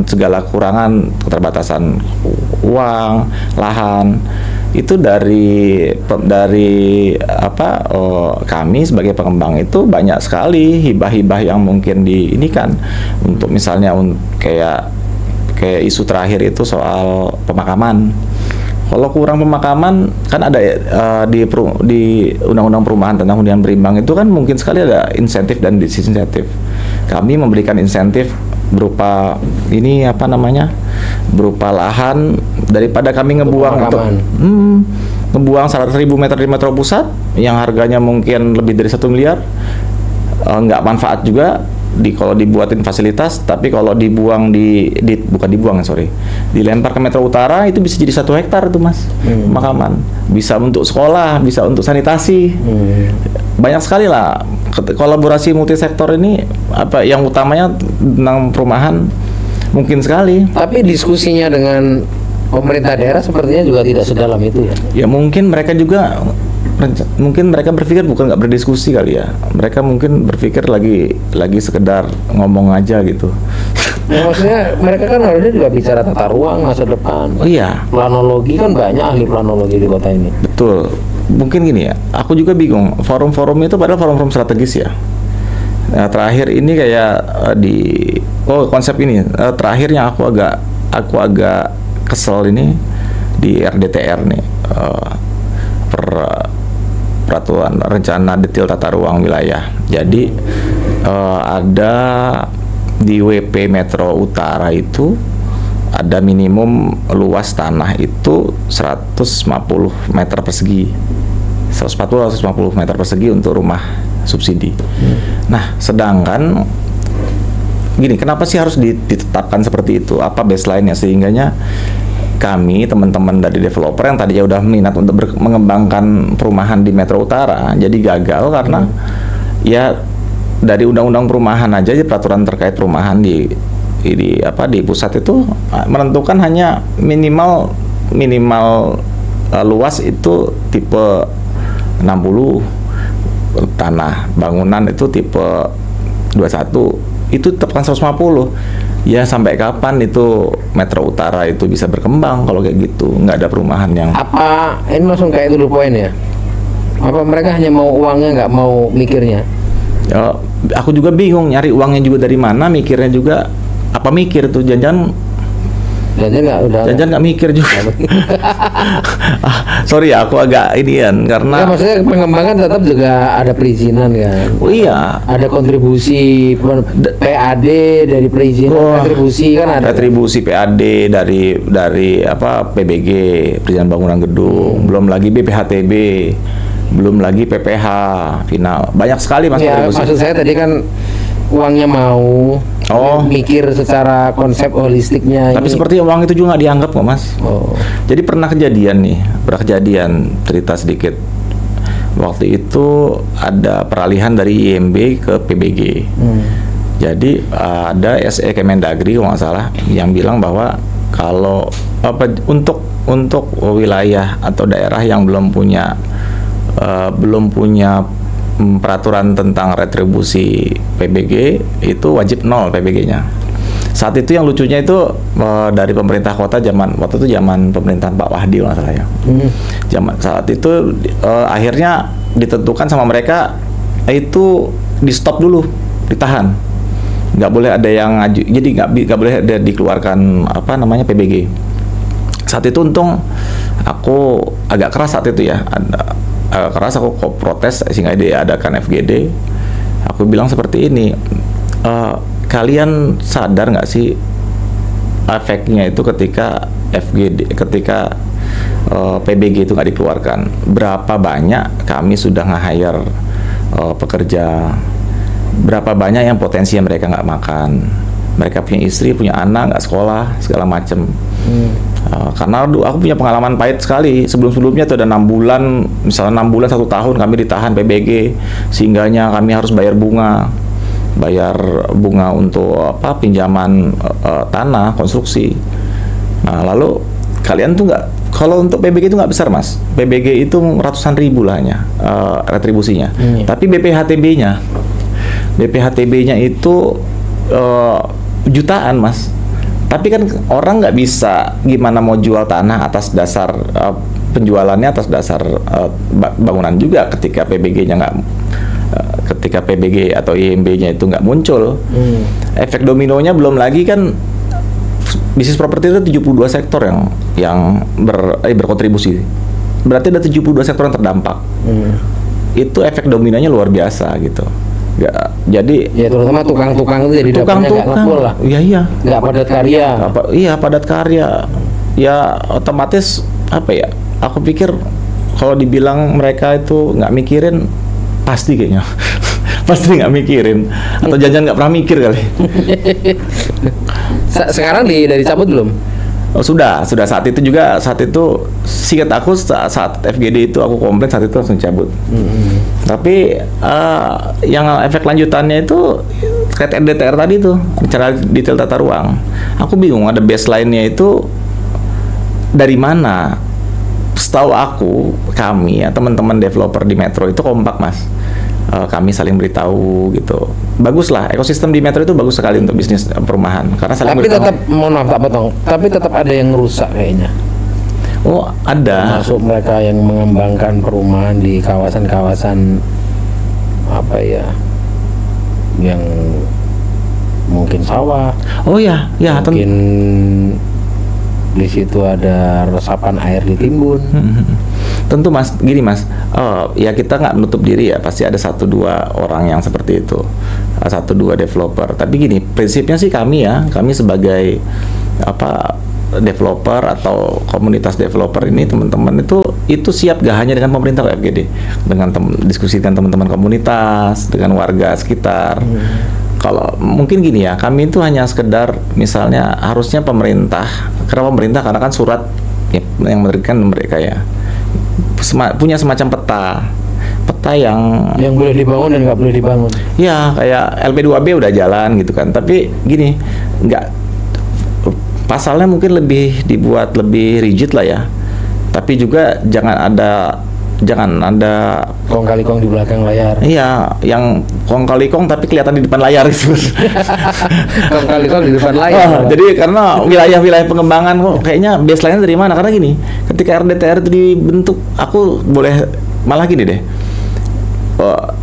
segala kekurangan, keterbatasan uang, lahan. Itu dari kami sebagai pengembang itu banyak sekali hibah-hibah yang mungkin diinikan untuk misalnya kayak isu terakhir itu soal pemakaman. Kalau kurang pemakaman kan ada di Undang-Undang Perumahan tentang Hunian Berimbang itu kan mungkin sekali ada insentif dan disinsentif. Kami memberikan insentif berupa berupa lahan, daripada kami ngebuang ngebuang 100.000 meter di Metro Pusat yang harganya mungkin lebih dari 1 miliar, nggak manfaat juga kalau dibuatin fasilitas, tapi kalau dibuang dilempar ke Metro Utara itu bisa jadi 1 hektar itu Mas, pemakaman, bisa untuk sekolah, bisa untuk sanitasi, banyak sekali lah. Kolaborasi multisektor ini yang utamanya tentang perumahan mungkin sekali. Tapi diskusinya dengan pemerintah daerah sepertinya juga tidak sedalam itu ya. Ya mungkin mereka berpikir bukan nggak berdiskusi kali ya. Mereka mungkin berpikir lagi sekedar ngomong aja gitu. Ya, maksudnya mereka kan harusnya juga bicara tata ruang masa depan. Oh iya. Planologi kan banyak ahli planologi di kota ini. Betul. Mungkin gini ya, aku juga bingung. Forum-forum itu padahal forum-forum strategis ya. Nah, terakhir ini kayak konsep ini terakhir yang aku agak kesel ini di RDTR nih, peraturan rencana detail tata ruang wilayah. Jadi ada di WP Metro Utara itu ada minimum luas tanah itu 150 meter persegi, 150 meter persegi untuk rumah subsidi. Nah, sedangkan gini, kenapa sih harus ditetapkan seperti itu? Apa baseline-nya sehingganya kami, teman-teman dari developer yang tadinya udah minat untuk mengembangkan perumahan di Metro Utara, jadi gagal karena ya dari undang-undang perumahan aja, di peraturan terkait perumahan di pusat itu menentukan hanya minimal luas itu tipe 60, tanah bangunan itu tipe 21, itu tetapkan 150. Ya sampai kapan itu Metro Utara itu bisa berkembang kalau kayak gitu, nggak ada perumahan yang ini langsung kayak itu poin ya? Apa mereka hanya mau uangnya, nggak mau mikirnya? Ya, aku juga bingung nyari uangnya juga dari mana, mikirnya juga apa mikir tuh, jangan nggak mikir juga. Sorry ya, aku agak inian karena ya, maksudnya pengembangan tetap juga ada perizinan kan. Oh iya, ada kontribusi PAD dari perizinan, kontribusi kan ada. Retribusi PAD dari PBG, perizinan bangunan gedung, belum lagi BPHTB, belum lagi PPH final. Banyak sekali Mas ya, kontribusi. Maksud saya tadi kan uangnya mau mikir secara konsep holistiknya. Tapi seperti uang itu juga nggak dianggap kok Mas. Jadi pernah kejadian cerita sedikit. Waktu itu ada peralihan dari IMB ke PBG. Jadi ada SE Kemendagri kalau nggak salah yang bilang bahwa kalau untuk wilayah atau daerah yang belum punya peraturan tentang retribusi PBG itu wajib 0 PBG-nya. Saat itu yang lucunya itu dari pemerintah kota waktu itu zaman pemerintahan Pak Wahdi masalahnya. Saat itu akhirnya ditentukan sama mereka itu di stop dulu, ditahan. Nggak boleh ada yang ngaju, jadi nggak boleh ada dikeluarkan PBG. Saat itu untung aku agak keras saat itu ya. Aku protes sehingga diadakan FGD. Aku bilang seperti ini, kalian sadar nggak sih efeknya itu ketika FGD, ketika PBG itu nggak dikeluarkan, berapa banyak kami sudah nge-hire pekerja, berapa banyak yang potensinya mereka nggak makan, mereka punya istri, punya anak, nggak sekolah, segala macem. Karena aku punya pengalaman pahit sekali. Sebelum-sebelumnya itu ada 6 bulan, misalnya 6 bulan 1 tahun kami ditahan PBG, sehingganya kami harus bayar bunga untuk pinjaman tanah konstruksi. Nah lalu kalian tuh nggak, kalau untuk PBG itu nggak besar mas, PBG itu ratusan ribu lah hanya retribusinya. Tapi BPHTB-nya itu jutaan mas. Tapi kan orang nggak bisa gimana mau jual tanah atas dasar penjualannya atas dasar bangunan juga ketika PBG-nya nggak, ketika PBG atau IMB-nya itu nggak muncul. Efek dominonya belum lagi kan, bisnis properti itu 72 sektor yang berkontribusi. Berarti ada 72 sektor yang terdampak. Itu efek dominonya luar biasa gitu. Jadi ya terutama tukang-tukang itu jadi dapatnya nggak ngepul lah. Iya. Nggak padat karya. Iya padat karya. Ya otomatis apa ya? Aku pikir kalau dibilang mereka itu nggak mikirin, pasti kayaknya. Pasti nggak mikirin. Atau jangan nggak pernah mikir kali. Sekarang dari cabut belum? Oh, sudah saat itu singkat aku saat FGD itu aku komplain, saat itu langsung cabut. Tapi yang efek lanjutannya itu terkait RDTR tadi tuh, bicara detail tata ruang. Aku bingung ada baseline-nya itu dari mana. Setahu aku kami ya teman-teman developer di Metro itu kompak mas. Kami saling beritahu gitu. Bagus lah, ekosistem di Metro itu bagus sekali untuk bisnis perumahan karena saling tapi beritahu. tetap, mohon maaf tak potong, tapi tetap ada yang rusak kayaknya. Oh ada. Masuk mereka yang mengembangkan perumahan di kawasan-kawasan apa ya, yang mungkin sawah. Oh ya, mungkin di situ ada resapan air ditimbun. Tentu mas, gini mas, ya kita nggak menutup diri ya, pasti ada 1-2 orang yang seperti itu, 1-2 developer. Tapi gini, prinsipnya sih kami sebagai developer atau komunitas developer ini, teman-teman itu siap gak hanya dengan pemerintah FGD, dengan diskusi dengan teman-teman komunitas, dengan warga sekitar. Kalau mungkin gini ya, kami itu hanya sekedar misalnya harusnya pemerintah, karena kan surat ya, yang memberikan mereka ya punya semacam peta yang boleh dibangun dan nggak boleh dibangun. Ya kayak LP2B udah jalan gitu kan, tapi gini, nggak, pasalnya mungkin dibuat lebih rigid lah ya, tapi juga jangan ada kong kali kong di belakang layar. Iya, yang kong kali kong tapi kelihatan di depan layar gitu. Kong kali kong di depan layar. Jadi karena wilayah-wilayah pengembangan kok kayaknya baseline-nya dari mana? Karena gini, ketika RDTR itu dibentuk, aku boleh malah gini deh.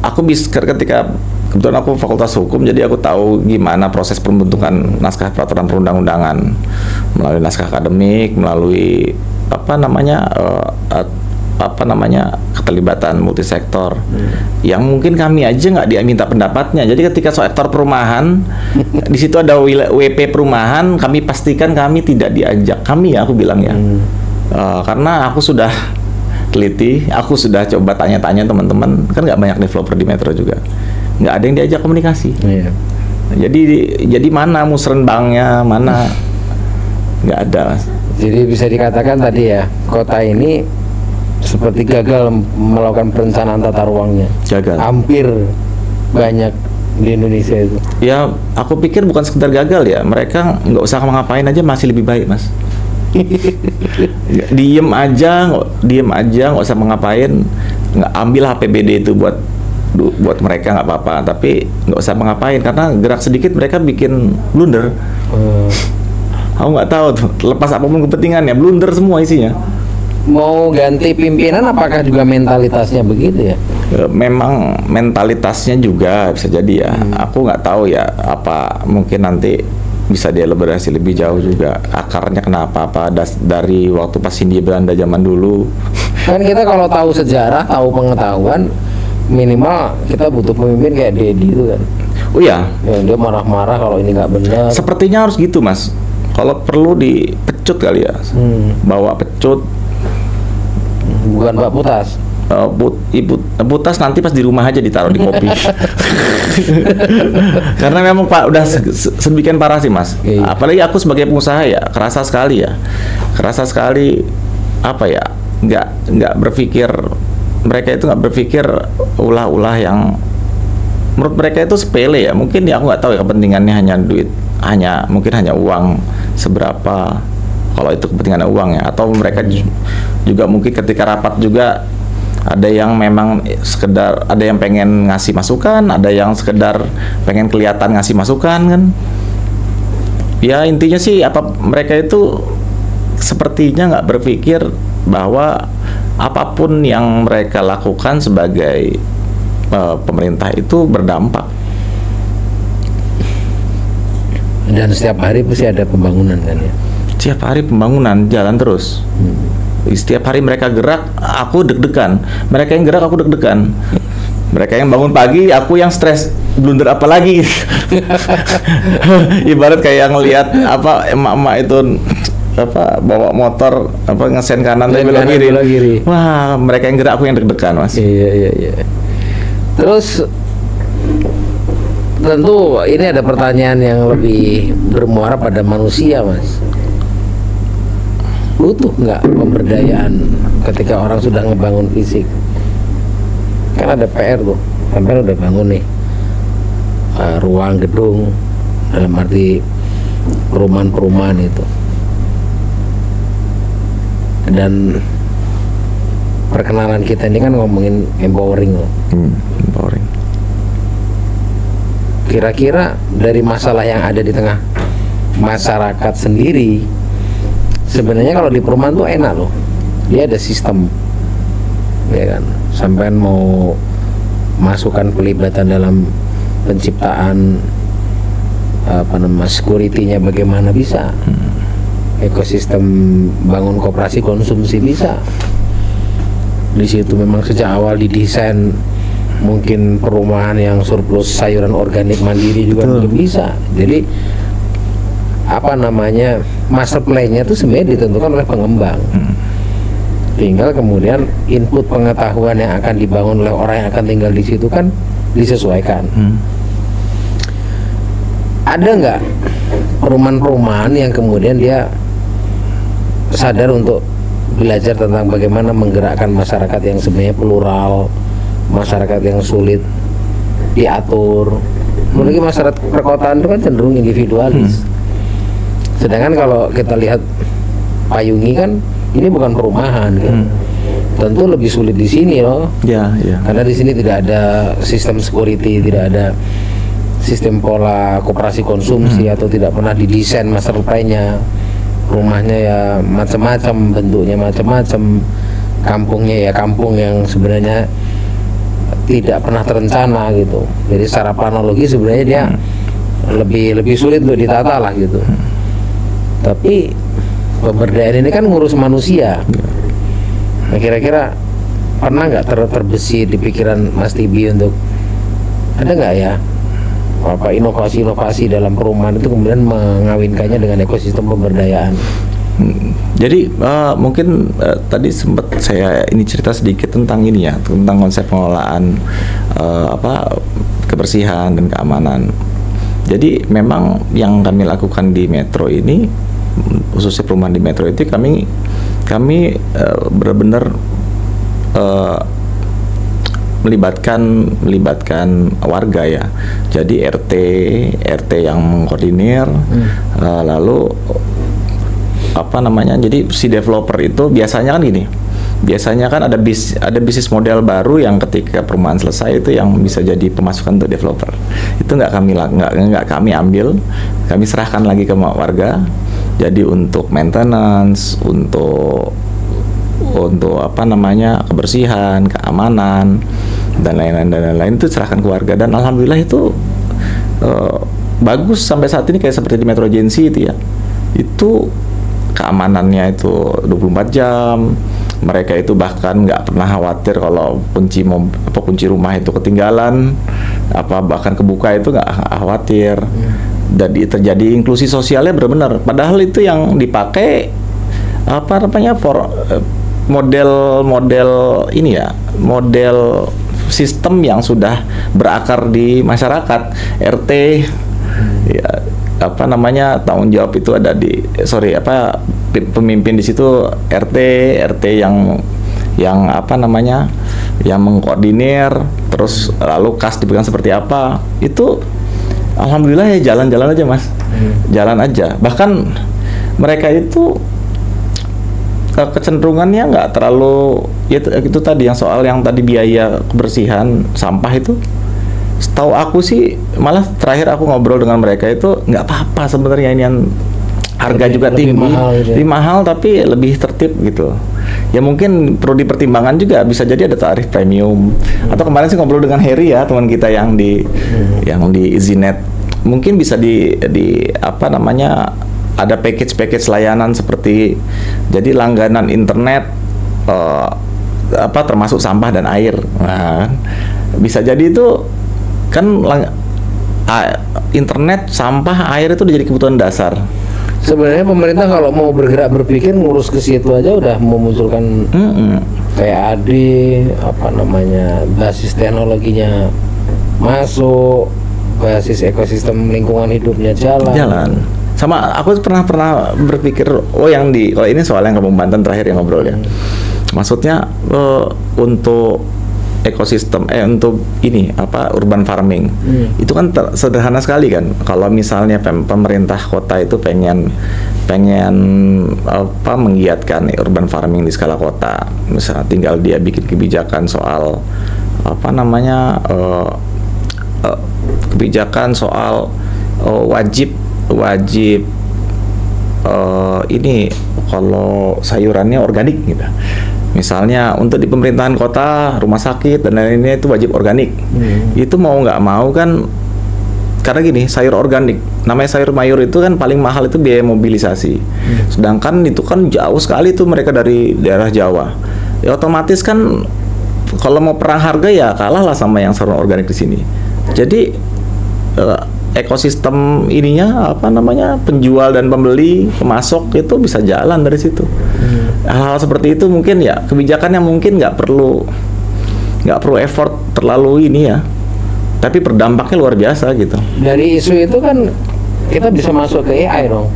Aku bisa ketika kebetulan aku fakultas hukum, jadi aku tahu gimana proses pembentukan naskah peraturan perundang-undangan melalui naskah akademik, melalui keterlibatan multisektor yang mungkin kami aja nggak diminta pendapatnya. Jadi ketika sektor perumahan di situ ada WP perumahan, kami pastikan kami tidak diajak. Aku bilang ya, karena aku sudah teliti, aku sudah coba tanya-tanya teman-teman, kan nggak banyak developer di Metro juga, nggak ada yang diajak komunikasi. Jadi mana musrenbangnya, mana nggak ada. Jadi bisa dikatakan tadi ya, kota ini seperti gagal melakukan perencanaan tata ruangnya. Gagal. Hampir banyak di Indonesia itu. Ya, aku pikir bukan sekedar gagal ya. Mereka nggak usah ngapain aja masih lebih baik, mas. Diem aja, nggak usah mengapain. Nggak ambil HPBD itu buat mereka nggak apa-apa. Tapi nggak usah mengapain karena gerak sedikit mereka bikin blunder. Aku nggak tahu tuh. Lepas apapun kepentingannya, blunder semua isinya. Mau ganti pimpinan apakah juga mentalitasnya begitu ya? Memang mentalitasnya juga bisa jadi ya. Aku nggak tahu ya, apa mungkin nanti bisa dielaborasi lebih jauh juga akarnya kenapa, dari waktu pas Hindia Belanda zaman dulu. Kan kita kalau tahu sejarah, tahu pengetahuan, minimal kita butuh pemimpin kayak Dedi itu kan. Oh iya. Ya, dia marah-marah kalau ini nggak benar. Sepertinya harus gitu mas. Kalau perlu dipecut kali ya, bawa pecut Bukan Pak Putas. Ibu Putas nanti pas di rumah aja ditaruh di kopi. Karena memang Pak udah sedemikian parah sih Mas. Iya. Apalagi aku sebagai pengusaha ya kerasa sekali apa ya, nggak berpikir, mereka itu nggak berpikir ulah-ulah yang menurut mereka itu sepele ya. Mungkin ya aku nggak tahu ya, kepentingannya hanya duit, mungkin hanya uang seberapa, kalau itu kepentingan uang ya. Atau mereka juga mungkin ketika rapat juga ada yang memang sekedar, ada yang pengen ngasih masukan, ada yang sekedar pengen kelihatan ngasih masukan kan. Ya intinya sih mereka itu sepertinya nggak berpikir bahwa apapun yang mereka lakukan sebagai pemerintah itu berdampak. Dan setiap hari pasti ada pembangunan kan ya. Setiap hari pembangunan jalan terus. Setiap hari mereka gerak, aku deg-degan. Mereka yang gerak, aku deg-degan. Mereka yang bangun pagi, aku yang stres. Blunder apa lagi? Ibarat kayak ngelihat emak-emak itu bawa motor ngesen kanan tapi belok kiri. Wah, mereka yang gerak, aku yang deg-degan, Mas. Iya. Terus tentu ini ada pertanyaan yang lebih bermuara pada manusia, Mas. Butuh nggak pemberdayaan ketika orang sudah ngebangun fisik? Kan ada PR tuh, sampai udah bangun nih ruang gedung dalam arti perumahan itu, dan perkenalan kita ini kan ngomongin empowering loh. Empowering. Kira-kira dari masalah yang ada di tengah masyarakat sendiri, sebenarnya kalau di perumahan tuh enak loh, dia ada sistem, ya kan. Sampean mau masukkan pelibatan dalam penciptaan security-nya bagaimana bisa, ekosistem bangun koperasi konsumsi bisa. Di situ memang sejak awal didesain mungkin perumahan yang surplus sayuran organik mandiri juga mungkin bisa. Jadi master plan-nya itu sebenarnya ditentukan oleh pengembang. Tinggal kemudian input pengetahuan yang akan dibangun oleh orang yang akan tinggal di situ kan disesuaikan. Ada nggak perumahan-perumahan yang kemudian dia sadar untuk belajar tentang bagaimana menggerakkan masyarakat yang sebenarnya plural, masyarakat yang sulit diatur? Apalagi masyarakat perkotaan itu kan cenderung individualis. Sedangkan kalau kita lihat Payungi kan ini bukan perumahan kan. Tentu lebih sulit di sini loh. Ya. Karena di sini tidak ada sistem security, tidak ada sistem pola koperasi konsumsi, atau tidak pernah didesain master plan-nya. Rumahnya ya macam-macam, bentuknya macam-macam. Kampungnya ya kampung yang sebenarnya tidak pernah terencana gitu. Jadi secara planologi sebenarnya dia lebih sulit untuk ditata lah gitu. Tapi pemberdayaan ini kan ngurus manusia. Nah, kira-kira pernah nggak terbesit di pikiran Mas Tibi untuk ada nggak ya inovasi-inovasi dalam perumahan itu kemudian mengawinkannya dengan ekosistem pemberdayaan? Jadi mungkin tadi sempat saya ini cerita sedikit tentang ini ya, tentang konsep pengelolaan kebersihan dan keamanan. Jadi memang yang kami lakukan di Metro ini, khususnya perumahan di Metro itu kami benar-benar melibatkan warga ya. Jadi RT yang mengkoordinir, lalu jadi si developer itu biasanya kan gini. Biasanya kan ada bisnis model baru yang ketika perumahan selesai itu yang bisa jadi pemasukan untuk developer. Itu nggak kami ambil, kami serahkan lagi ke warga. Jadi untuk maintenance, untuk kebersihan, keamanan dan lain-lain itu serahkan ke warga, dan alhamdulillah itu bagus sampai saat ini, kayak seperti di Metro Agency itu ya. Itu keamanannya itu 24 jam. Mereka itu bahkan nggak pernah khawatir kalau kunci rumah itu ketinggalan, bahkan kebuka itu nggak khawatir. Dan terjadi inklusi sosialnya benar-benar. Padahal itu yang dipakai model ini ya, model sistem yang sudah berakar di masyarakat. RT ya, apa namanya, tanggung jawab itu ada di pemimpin di situ RT yang apa namanya, yang mengkoordinir, terus lalu kas dipegang seperti apa. Itu alhamdulillah ya, jalan-jalan aja Mas. Jalan aja. Bahkan mereka itu kecenderungannya nggak terlalu, ya itu tadi yang soal yang tadi biaya kebersihan sampah itu, setahu aku sih malah terakhir aku ngobrol dengan mereka itu nggak apa-apa sebenarnya, ini yang harga juga tinggi, lebih mahal tapi lebih tertib gitu. Ya mungkin perlu dipertimbangkan juga, bisa jadi ada tarif premium. Atau kemarin sih ngobrol dengan Heri ya, teman kita yang di Easynet, mungkin bisa di apa namanya, ada package layanan seperti jadi langganan internet apa termasuk sampah dan air. Nah, bisa jadi itu kan internet, sampah, air itu udah jadi kebutuhan dasar. Sebenarnya pemerintah kalau mau bergerak berpikir ngurus ke situ aja udah memunculkan PAD, apa namanya, basis teknologinya masuk, basis ekosistem lingkungan hidupnya jalan. Sama aku pernah berpikir, kalau ini soal yang Kabupaten Banten terakhir yang ngobrol ya. Maksudnya untuk ekosistem untuk ini apa, urban farming itu kan sederhana sekali kan. Kalau misalnya pemerintah kota itu pengen apa, menggiatkan urban farming di skala kota, misalnya tinggal dia bikin kebijakan soal apa namanya, kebijakan soal wajib ini kalau sayurannya organik gitu. Misalnya untuk di pemerintahan kota, rumah sakit dan lain-lainnya itu wajib organik. Itu mau nggak mau kan, karena gini, sayur organik, namanya sayur mayur itu kan paling mahal itu biaya mobilisasi. Sedangkan itu kan jauh sekali tuh mereka dari daerah Jawa. Ya otomatis kan kalau mau perang harga ya kalah lah sama yang sayur organik di sini. Jadi ekosistem ininya apa namanya, penjual dan pembeli, pemasok itu bisa jalan dari situ. Hal-hal seperti itu mungkin ya kebijakan yang mungkin nggak perlu effort terlalu ini ya, tapi berdampaknya luar biasa gitu. Dari isu itu kan kita bisa masuk ke AI dong.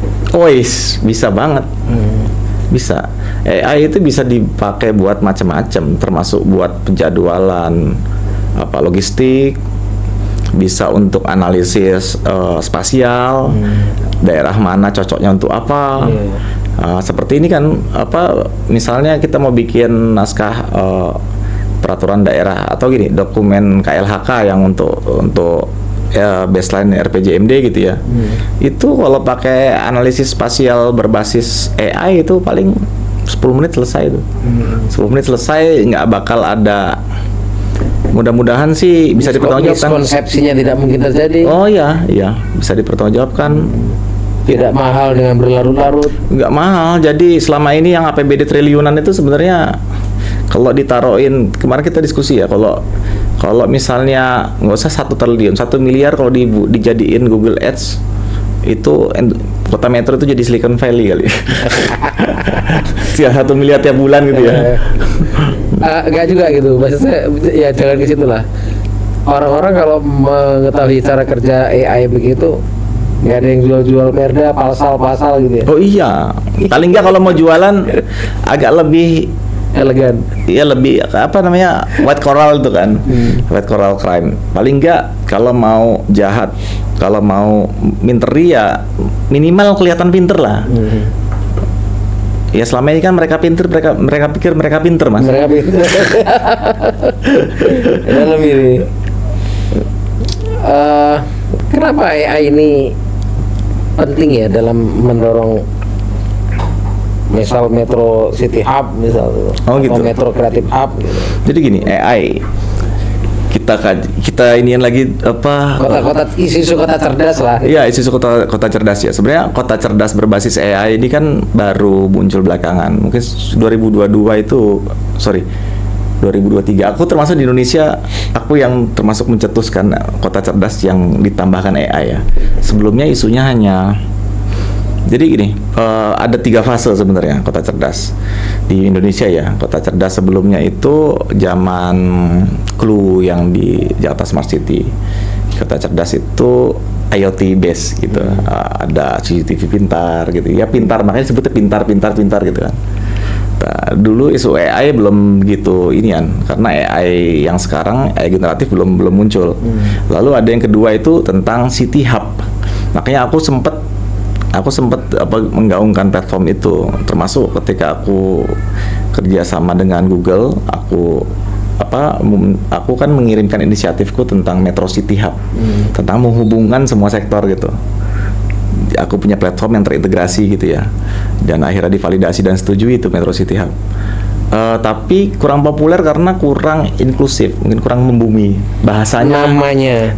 Bisa banget. Bisa. AI itu bisa dipakai buat macam-macam, termasuk buat penjadwalan apa, logistik, bisa untuk analisis spasial, daerah mana cocoknya untuk apa. Seperti ini kan apa, misalnya kita mau bikin naskah peraturan daerah atau gini, dokumen KLHK yang untuk baseline RPJMD gitu ya. Itu kalau pakai analisis spasial berbasis AI itu paling 10 menit selesai itu. 10 menit selesai, nggak bakal ada, mudah-mudahan sih bisa dipertanggungjawabkan. Konsepsinya tidak mungkin terjadi. Oh iya, bisa dipertanggungjawabkan. Tidak mahal dengan berlarut-larut. Nggak mahal. Jadi selama ini yang APBD triliunan itu sebenarnya kalau ditaruhin, kemarin kita diskusi ya, kalau misalnya nggak usah 1 triliun, 1 miliar kalau dijadiin Google Ads, itu kota metro itu jadi Silicon Valley kali. 1 miliar tiap bulan gitu ya. Enggak juga gitu, maksudnya ya jangan ke situ lah. Orang-orang kalau mengetahui cara kerja AI begitu, nggak ada yang jual-jual perda, pasal gitu ya. Oh iya, paling nggak kalau mau jualan agak lebih elegan. Iya, lebih apa namanya, white coral itu kan, white coral crime. Paling nggak kalau mau jahat, kalau mau minteri ya minimal kelihatan pinter lah. Ya selama ini kan mereka pinter, mereka pikir mereka pinter, Mas. Mereka pinter. Dalam ini. Kenapa AI ini penting ya dalam mendorong misal Metro City Hub atau Metro Creative Hub gitu. Jadi gini, AI kita inian lagi apa, kota isu kota cerdas lah. Iya, isu kota cerdas ya. Sebenarnya kota cerdas berbasis AI ini kan baru muncul belakangan. Mungkin 2023. Aku termasuk di Indonesia, aku yang termasuk mencetuskan kota cerdas yang ditambahkan AI ya. Sebelumnya isunya hanya Jadi gini, ada 3 fase sebenarnya kota cerdas di Indonesia ya. Kota cerdas sebelumnya itu zaman Clue yang di Jakarta Smart City. Kota cerdas itu IoT base gitu, ada CCTV pintar gitu. Ya pintar, makanya sebutnya pintar gitu kan. Nah, dulu isu AI belum gitu inian, karena AI yang sekarang AI generatif belum muncul. Lalu ada yang kedua itu tentang City Hub. Makanya aku sempat menggaungkan platform itu, termasuk ketika aku kerja sama dengan Google, aku kan mengirimkan inisiatifku tentang Metro City Hub, tentang menghubungkan semua sektor gitu. Aku punya platform yang terintegrasi gitu ya, dan akhirnya divalidasi dan setujui itu Metro City Hub. Tapi kurang populer karena kurang inklusif, mungkin kurang membumi bahasanya.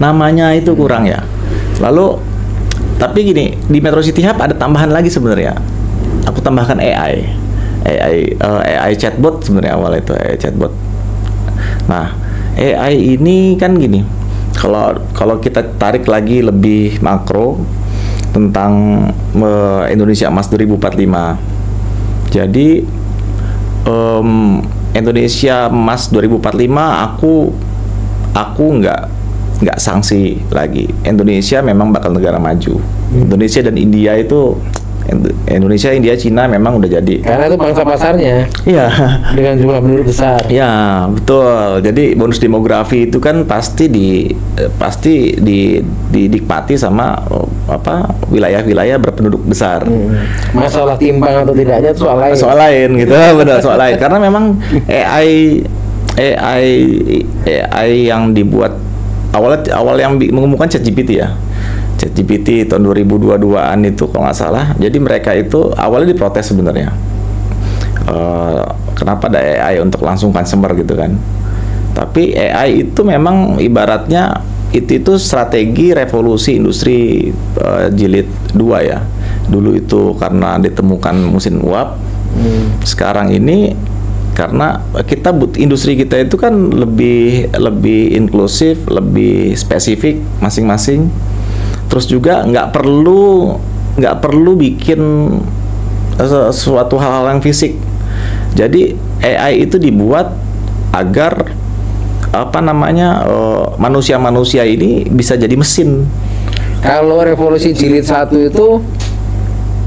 Namanya itu kurang ya. Lalu tapi gini, di Metro City Hub ada tambahan lagi sebenarnya. Aku tambahkan AI chatbot sebenarnya awal itu AI chatbot. Nah, AI ini kan gini. Kalau kita tarik lagi lebih makro tentang Indonesia Emas 2045. Jadi Indonesia Emas 2045 aku nggak sanksi lagi. Indonesia memang bakal negara maju. Indonesia dan India itu Indonesia, India, Cina memang udah jadi. Karena itu pangsa pasarnya. Iya. Dengan jumlah penduduk besar. Ya, betul. Jadi bonus demografi itu kan pasti didikmati sama wilayah-wilayah berpenduduk besar. Masalah timbang atau tidaknya itu soal lain. Soal lain gitu, benar, soal lain. Karena memang AI yang dibuat awal yang mengumumkan ChatGPT ya. ChatGPT tahun 2022-an itu kalau nggak salah. Jadi mereka itu awalnya diprotes sebenarnya. Kenapa ada AI untuk langsung consumer gitu kan? Tapi AI itu memang ibaratnya itu strategi revolusi industri jilid 2 ya. Dulu itu karena ditemukan mesin uap. Sekarang ini karena industri kita itu kan lebih inklusif, lebih spesifik masing-masing. Terus juga nggak perlu bikin suatu hal-hal yang fisik. Jadi AI itu dibuat agar manusia-manusia ini bisa jadi mesin. Kalau revolusi jilid 1 itu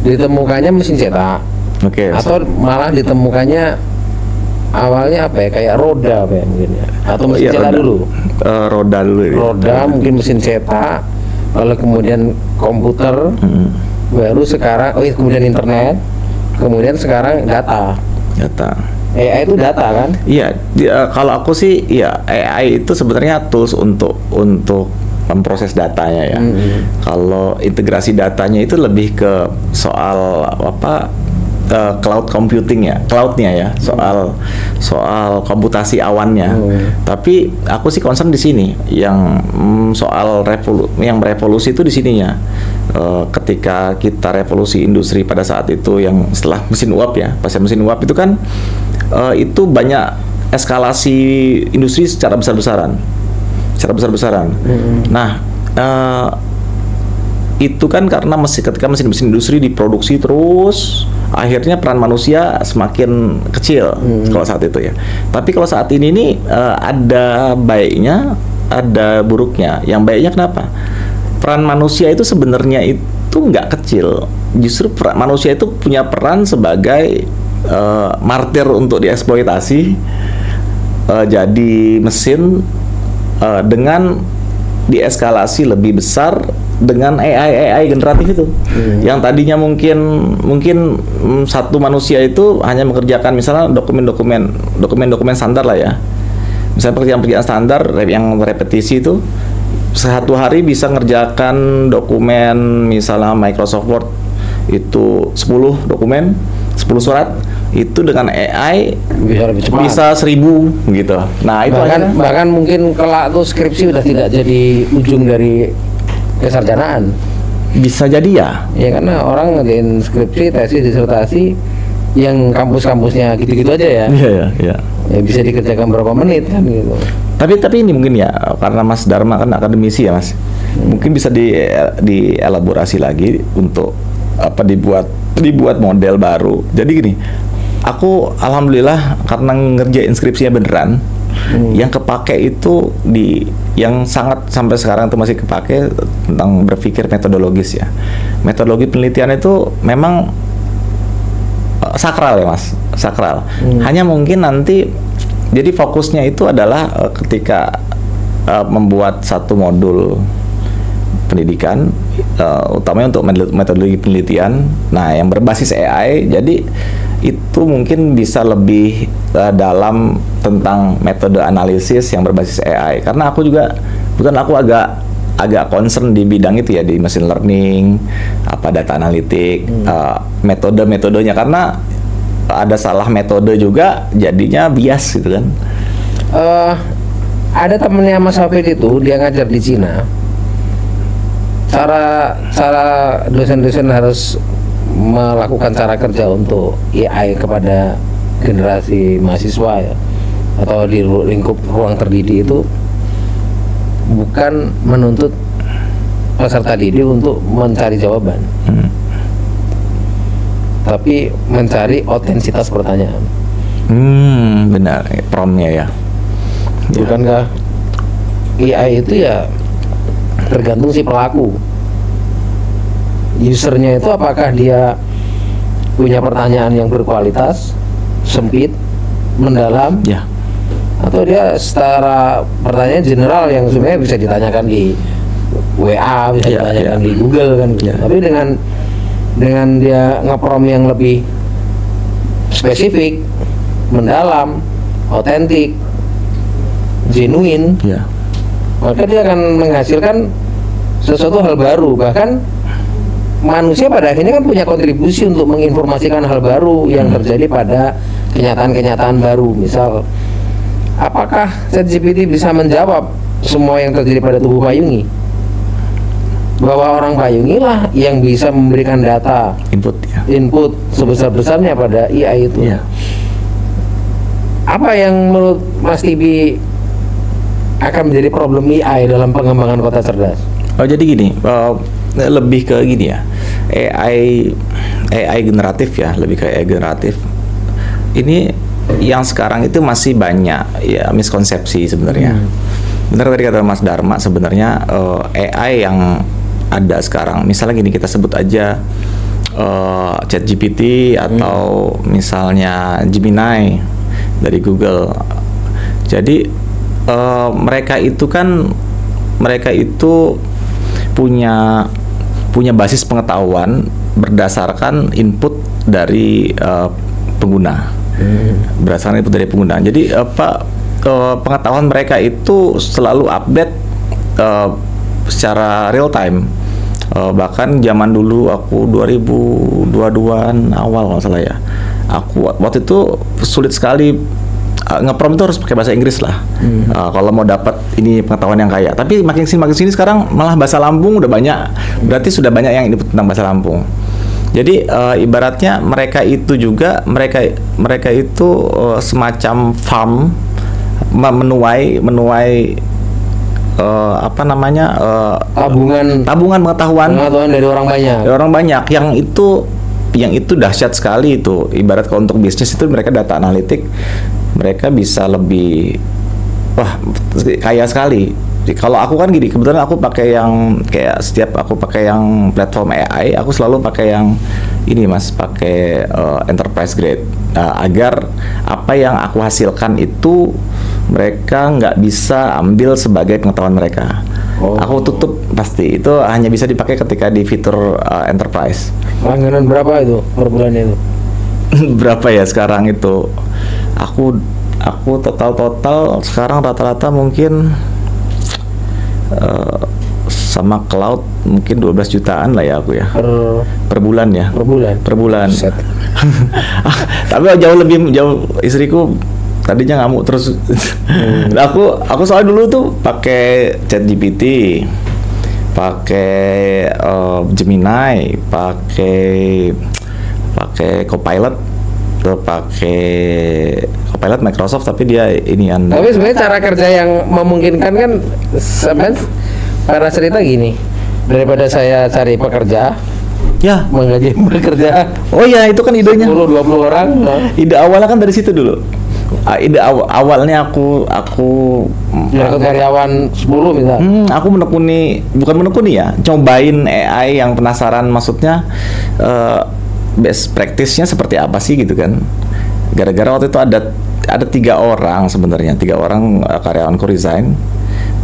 ditemukannya mesin cetak. Oke. Atau malah ditemukannya awalnya kayak roda mungkin ya. Atau mesin cetak dulu. Roda dulu. Roda mungkin mesin cetak, lalu kemudian komputer, baru sekarang kemudian internet, kemudian sekarang data. AI itu data kan? Iya, kalau aku sih ya AI itu sebenarnya tools untuk memproses datanya ya. Kalau integrasi datanya itu lebih ke soal cloud computing ya, cloudnya ya, soal komputasi awannya. Tapi aku sih concern di sini yang soal revolusi itu di sininya. Ketika kita revolusi industri pada saat itu yang setelah mesin uap ya, pasca mesin uap itu kan itu banyak eskalasi industri secara besar-besaran. Nah, itu kan karena ketika mesin-mesin industri diproduksi terus, akhirnya peran manusia semakin kecil kalau saat itu ya. Tapi kalau saat ini nih ada baiknya, ada buruknya. Yang baiknya kenapa? Peran manusia itu sebenarnya itu nggak kecil. Justru manusia itu punya peran sebagai martir untuk dieksploitasi, jadi mesin dengan dieskalasi lebih besar dengan AI generatif itu. Yang tadinya mungkin satu manusia itu hanya mengerjakan misalnya dokumen standar lah ya. Misalnya pekerjaan standar yang repetisi itu satu hari bisa ngerjakan dokumen misalnya Microsoft Word itu 10 dokumen, 10 surat, itu dengan AI bisa lebih cepat, bisa 1000 gitu. Nah itu bahkan mungkin kelak tuh skripsi udah tidak jadi ujung dari kesarjanaan. Bisa jadi ya. Ya karena orang ngerjain skripsi, tesis, disertasi yang kampus-kampusnya gitu-gitu aja ya. Iya. Ya bisa dikerjakan berapa menit kan gitu. Tapi ini mungkin ya karena Mas Dharma kan akademisi ya Mas. Mungkin bisa dielaborasi lagi untuk dibuat model baru. Jadi gini, aku alhamdulillah karena ngerjain skripsinya beneran, yang kepake itu yang sangat sampai sekarang itu masih kepake tentang berpikir metodologis ya. Metodologi penelitian itu memang sakral ya Mas, sakral. Hanya mungkin nanti jadi fokusnya itu adalah ketika membuat satu modul pendidikan, utamanya untuk metodologi penelitian, nah yang berbasis AI, jadi itu mungkin bisa lebih dalam tentang metode analisis yang berbasis AI. Karena aku agak concern di bidang itu ya, di machine learning, data analitik, metodenya, karena ada salah metode juga jadinya bias gitu kan. Ada temennya Mas Hafid itu, dia ngajar di Cina. Cara dosen-dosen harus melakukan cara kerja untuk AI kepada generasi mahasiswa ya, atau di lingkup ruang terdidik itu bukan menuntut peserta didik untuk mencari jawaban, tapi mencari otensitas pertanyaan. Benar, promptnya ya. Bukankah AI itu ya tergantung si pelaku, usernya itu apakah dia punya pertanyaan yang berkualitas, sempit, mendalam, ya, atau dia secara pertanyaan general yang sebenarnya bisa ditanyakan di WA, bisa ditanyakan di Google kan, tapi dengan dia nge-prompt yang lebih spesifik, mendalam, otentik, genuine, maka dia akan menghasilkan sesuatu hal baru. Bahkan manusia pada akhirnya kan punya kontribusi untuk menginformasikan hal baru yang terjadi pada kenyataan-kenyataan baru. Misal, apakah ChatGPT bisa menjawab semua yang terjadi pada tubuh payungi? Bahwa orang payungi lah yang bisa memberikan data input sebesar-besarnya pada AI itu. Apa yang menurut Mas Tibi akan menjadi problem AI dalam pengembangan kota cerdas? Jadi gini, lebih ke gini ya, AI generatif ya, lebih ke AI generatif. Ini yang sekarang itu masih banyak ya miskonsepsi sebenarnya. Benar tadi kata Mas Dharma, sebenarnya AI yang ada sekarang, misalnya gini, kita sebut aja ChatGPT atau misalnya Gemini dari Google. Jadi mereka itu punya basis pengetahuan berdasarkan input dari pengguna. Berdasarkan input dari pengguna. Jadi pengetahuan mereka itu selalu update secara real time. Bahkan zaman dulu aku 2022an awal kalau salah ya. Aku waktu itu sulit sekali nge-prompt itu harus pakai bahasa Inggris lah. Kalau mau dapat ini pengetahuan yang kaya. Tapi makin sini sekarang malah bahasa Lampung udah banyak. Berarti sudah banyak yang input tentang bahasa Lampung. Jadi ibaratnya mereka itu semacam farm, menuai tabungan pengetahuan dari orang banyak. Yang itu dahsyat sekali itu. Ibarat kalau untuk bisnis itu mereka data analitik, mereka bisa lebih kaya sekali. Kalau aku kan gini, kebetulan aku pakai yang setiap aku pakai yang platform AI, aku selalu pakai yang ini Mas, pakai enterprise grade, agar apa yang aku hasilkan itu mereka nggak bisa ambil sebagai pengetahuan mereka. Aku tutup pasti. Itu hanya bisa dipakai ketika di fitur enterprise. Langganan berapa itu per bulan itu? Berapa ya sekarang itu? Aku total sekarang rata-rata mungkin sama cloud mungkin 12 jutaan lah ya aku ya. Per bulan ya. Per bulan. Tapi jauh istriku tadinya ngamuk terus. Aku soalnya dulu tuh pakai ChatGPT, pakai Gemini, pakai Copilot, tuh pakai Copilot Microsoft, tapi dia ini Tapi sebenarnya cara kerja yang memungkinkan kan sebenarnya para cerita gini, daripada saya cari pekerja, Ya, menggaji bekerja. oh ya itu kan idenya. 10-20 orang. Ide awalnya kan dari situ dulu. Ide awalnya aku Rekrut karyawan 10 misal. aku bukan menekuni ya, cobain AI yang penasaran, maksudnya best practice-nya seperti apa sih gitu kan. Gara-gara waktu itu ada 3 orang sebenarnya, 3 orang karyawanku resign.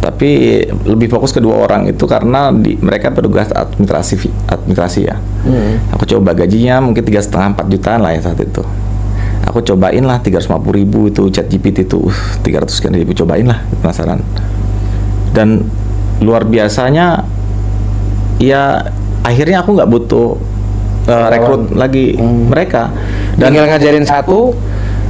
Tapi lebih fokus ke 2 orang itu karena mereka petugas administrasi ya. Aku coba gajinya mungkin 3,5-4 jutaan lah ya saat itu. Aku cobain lah 350.000 itu ChatGPT itu 300 sekian ribu, cobain lah, penasaran. Dan luar biasanya ya akhirnya aku nggak butuh rekrut lagi mereka. Dan tinggal ngajarin satu.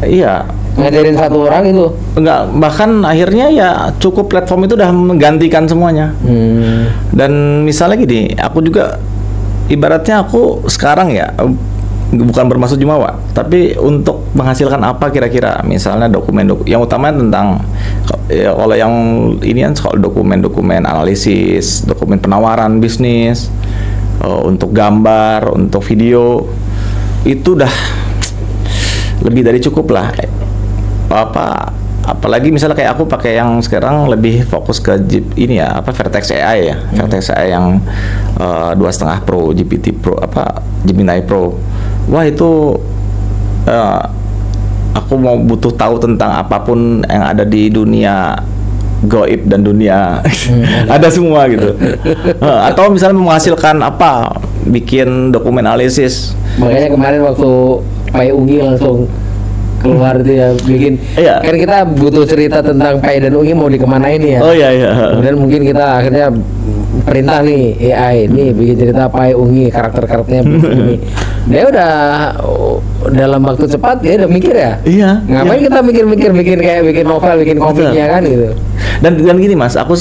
Iya, ngajarin satu orang itu. Enggak, bahkan akhirnya ya cukup platform itu udah menggantikan semuanya. Dan misalnya gini, aku juga ibaratnya aku sekarang ya bukan bermaksud jumawa, tapi untuk menghasilkan apa kira-kira, misalnya dokumen yang utamanya tentang ya, kalau yang ini kan soal dokumen analisis, dokumen penawaran bisnis, untuk gambar, untuk video, itu udah lebih dari cukup lah. Apalagi misalnya kayak aku pakai yang sekarang lebih fokus ke ini ya, Vertex AI ya, Vertex AI yang 2,5 Pro, GPT Pro, Gemini Pro. Wah itu aku mau butuh tahu tentang apapun yang ada di dunia goib dan dunia ada semua gitu. Atau misalnya menghasilkan bikin dokumen analisis. Makanya kemarin waktu Pai Ungi langsung keluar itu ya, bikin kan kita butuh cerita tentang Pai dan Ungi mau dikemanain ya. Oh iya. Kemudian mungkin kita akhirnya perintah nih AI ini bikin cerita Pai Ungi, karakternya begini. Dia udah dalam waktu cepat, dia udah mikir ya. Iya. Ngapain kita mikir kayak bikin novel, bikin komiknya kan gitu. Dan gini Mas, aku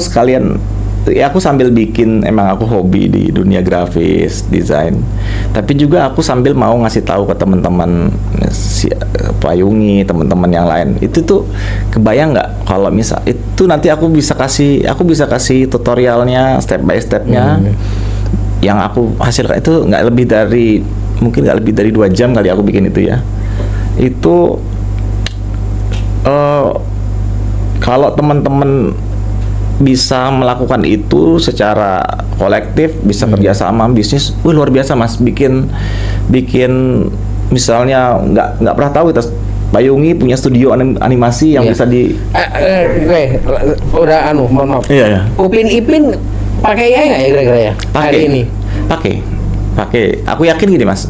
sekalian ya aku sambil bikin, emang aku hobi di dunia grafis, desain. Tapi juga aku sambil mau ngasih tahu ke teman-teman Payungi, teman-teman yang lain. Itu tuh kebayang nggak kalau misal itu nanti aku bisa kasih tutorialnya step by stepnya. Yang aku hasilkan itu mungkin nggak lebih dari 2 jam kali aku bikin itu ya. Itu kalau teman-teman bisa melakukan itu secara kolektif, bisa kerjasama bisnis, luar biasa Mas. Bikin misalnya nggak pernah tahu kita Payungi punya studio animasi yang bisa di udah mohon maaf. Iya. Upin Ipin pakai AI nggak ya kira-kira ya? Hari ini pakai. Aku yakin gini Mas,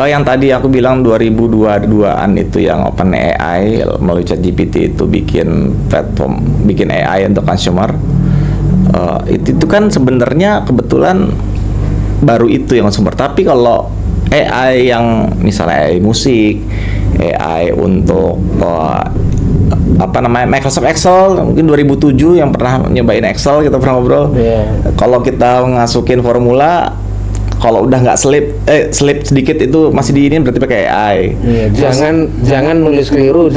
yang tadi aku bilang 2022an itu yang OpenAI melalui ChatGPT itu bikin platform, bikin AI untuk consumer. Itu kan sebenarnya kebetulan baru itu yang consumer. Tapi kalau AI yang misalnya AI musik, AI untuk Microsoft Excel, mungkin 2007 yang pernah nyobain Excel, kita pernah ngobrol. Kalau kita ngasukin formula, kalau udah nggak slip sedikit itu masih diinin, berarti pakai AI. Jangan nulis keliru,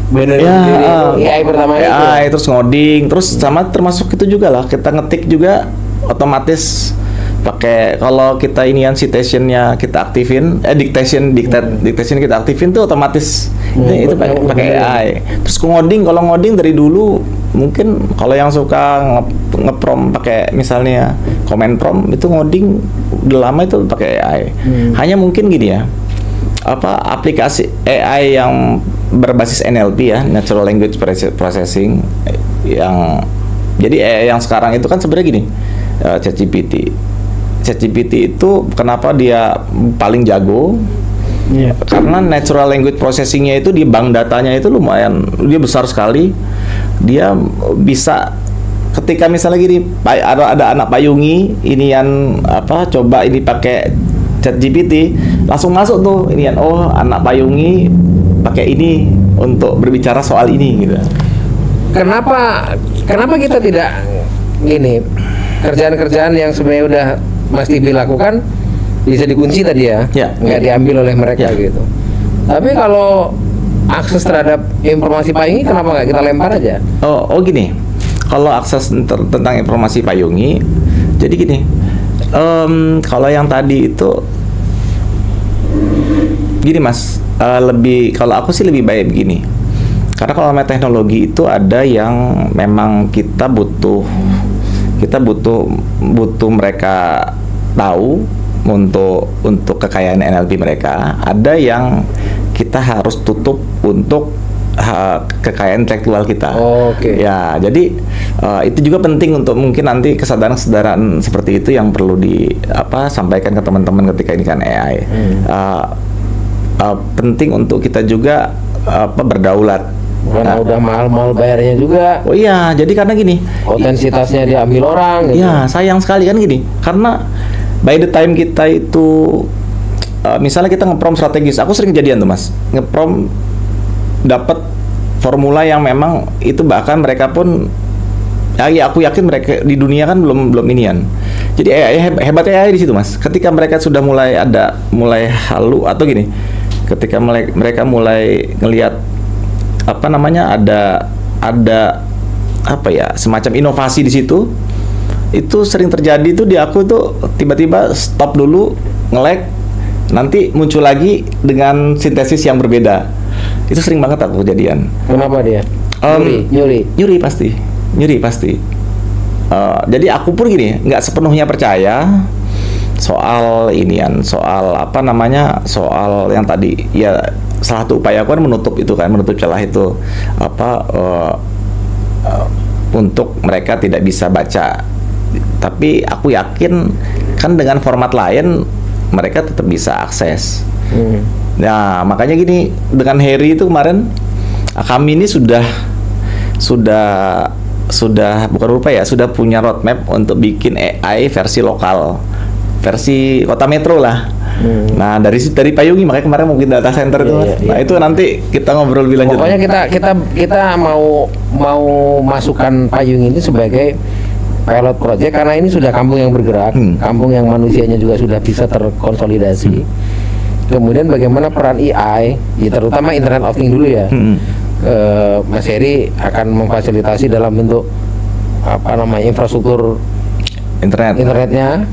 bener AI pertama AI itu. Terus ngoding, terus sama termasuk itu juga lah, kita ngetik juga otomatis pakai, kalau kita inian citationnya kita aktifin, dictation kita aktifin tuh otomatis. Itu pakai AI. Terus kalau ngoding dari dulu, mungkin kalau yang suka ngeprom pakai misalnya comment prompt, itu ngoding udah lama itu pakai AI. Hanya mungkin gini ya, aplikasi AI yang berbasis NLP ya, Natural Language Processing, jadi AI yang sekarang itu kan sebenarnya gini, ChatGPT itu kenapa dia paling jago? Karena natural language processing-nya itu di bank datanya itu lumayan, dia besar sekali. Dia bisa ketika misalnya gini, ada anak Payungi ini yang coba ini pakai ChatGPT, langsung masuk tuh ini anak Payungi pakai ini untuk berbicara soal ini gitu. Kenapa kita tidak gini, kerjaan-kerjaan yang sebenarnya udah mesti dilakukan bisa dikunci tadi ya, nggak diambil oleh mereka gitu. Tapi kalau akses terhadap informasi Payungi, kenapa nggak kita lempar aja? Gini, kalau akses tentang informasi Payungi, jadi gini, Kalau yang tadi itu gini Mas, lebih kalau aku sih lebih baik begini. Karena kalau namanya teknologi itu ada yang memang kita butuh mereka tahu untuk kekayaan NLP mereka. Ada yang kita harus tutup untuk kekayaan intelektual kita. Oke. Ya, jadi itu juga penting untuk mungkin nanti kesadaran seperti itu yang perlu sampaikan ke teman-teman ketika ini kan AI. Penting untuk kita juga berdaulat. Karena udah mahal-mahal bayarnya juga. Oh iya, jadi karena gini, Otensitasnya diambil orang. Gitu. ya sayang sekali kan gini, karena by the time kita itu misalnya kita ngeprom strategis, aku sering kejadian tuh Mas, ngeprom dapat formula yang memang itu bahkan mereka pun ya aku yakin mereka di dunia kan belum inian. Jadi hebatnya AI di situ Mas. Ketika mereka sudah mulai halu atau gini, ketika mereka mulai ngelihat ada semacam inovasi di situ, itu sering terjadi tuh di aku tuh tiba-tiba stop dulu, nge-lag, nanti muncul lagi dengan sintesis yang berbeda. Itu sering banget aku kejadian. Kenapa dia? Nyuri pasti. Jadi aku pun gini, nggak sepenuhnya percaya soal soal yang tadi ya. Salah satu upaya aku kan menutup celah itu untuk mereka tidak bisa baca. Tapi aku yakin kan dengan format lain mereka tetap bisa akses. Nah, makanya gini, dengan Harry itu kemarin kami ini sudah bukan lupa ya, sudah punya roadmap untuk bikin AI versi lokal, versi kota metro lah. Nah, dari Payungi, makanya kemarin mungkin data center itu. Nah, itu nanti kita ngobrol lebih lanjut. Pokoknya kita mau masukkan Payungi ini sebagai pilot project karena ini sudah kampung yang bergerak, kampung yang manusianya juga sudah bisa terkonsolidasi. Kemudian bagaimana peran AI, ya terutama Internet of Things dulu ya. Mas Heri akan memfasilitasi dalam bentuk infrastruktur internetnya.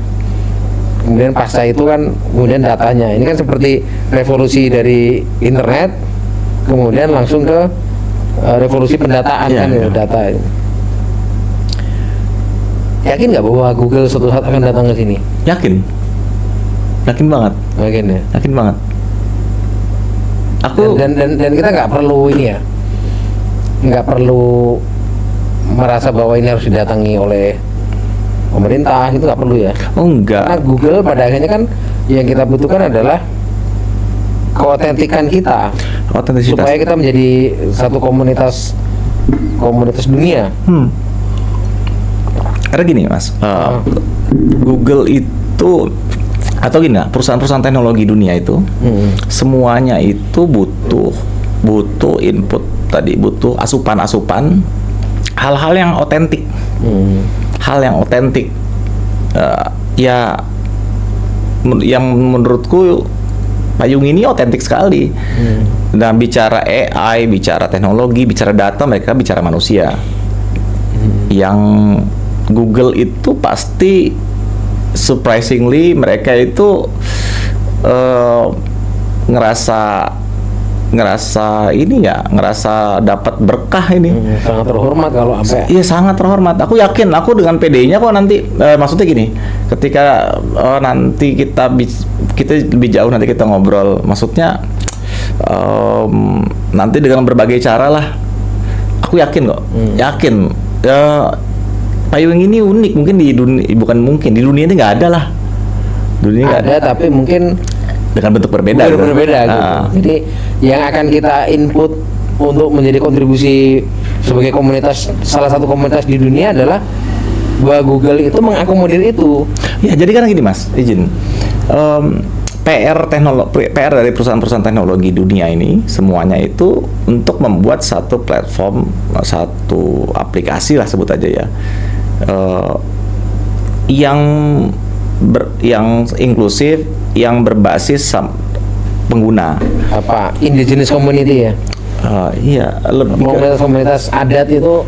Kemudian pasca itu kan kemudian datanya. Ini kan seperti revolusi dari internet, kemudian langsung ke revolusi pendataan data. Yakin nggak bahwa Google suatu saat akan datang ke sini? Yakin banget. Yakin ya? Yakin banget. Aku dan kita nggak perlu ini ya, nggak perlu merasa bahwa ini harus didatangi oleh pemerintah, itu nggak perlu ya? Oh enggak. Karena Google pada akhirnya kan yang kita butuhkan adalah keotentikan kita, supaya kita menjadi satu komunitas dunia. Karena gini Mas, Google itu atau gini lah, perusahaan-perusahaan teknologi dunia itu semuanya itu butuh input tadi, butuh asupan hal-hal yang otentik. Hal yang otentik, yang menurutku Payung ini otentik sekali. Nah, bicara AI, bicara teknologi, bicara data, mereka bicara manusia. Yang Google itu pasti surprisingly mereka itu ngerasa dapat berkah ini. Sangat terhormat kalau sampai. Iya, sangat terhormat. Aku yakin, aku dengan PD-nya kok nanti maksudnya gini, ketika nanti kita lebih jauh nanti kita ngobrol, maksudnya nanti dengan berbagai cara lah. Aku yakin kok. Yakin. Payung ini unik, mungkin di dunia, di dunia ini nggak ada lah. Dunia ada, tapi mungkin dengan bentuk berbeda. Gitu. Jadi yang akan kita input untuk menjadi kontribusi sebagai salah satu komunitas di dunia adalah bahwa Google itu mengakomodir itu. Ya, jadi kan gini Mas, izin. PR dari perusahaan-perusahaan teknologi dunia ini semuanya itu untuk membuat satu platform, satu aplikasi lah sebut aja ya, yang inklusif, yang berbasis pengguna. Indigenous community ya? Iya, komunitas adat itu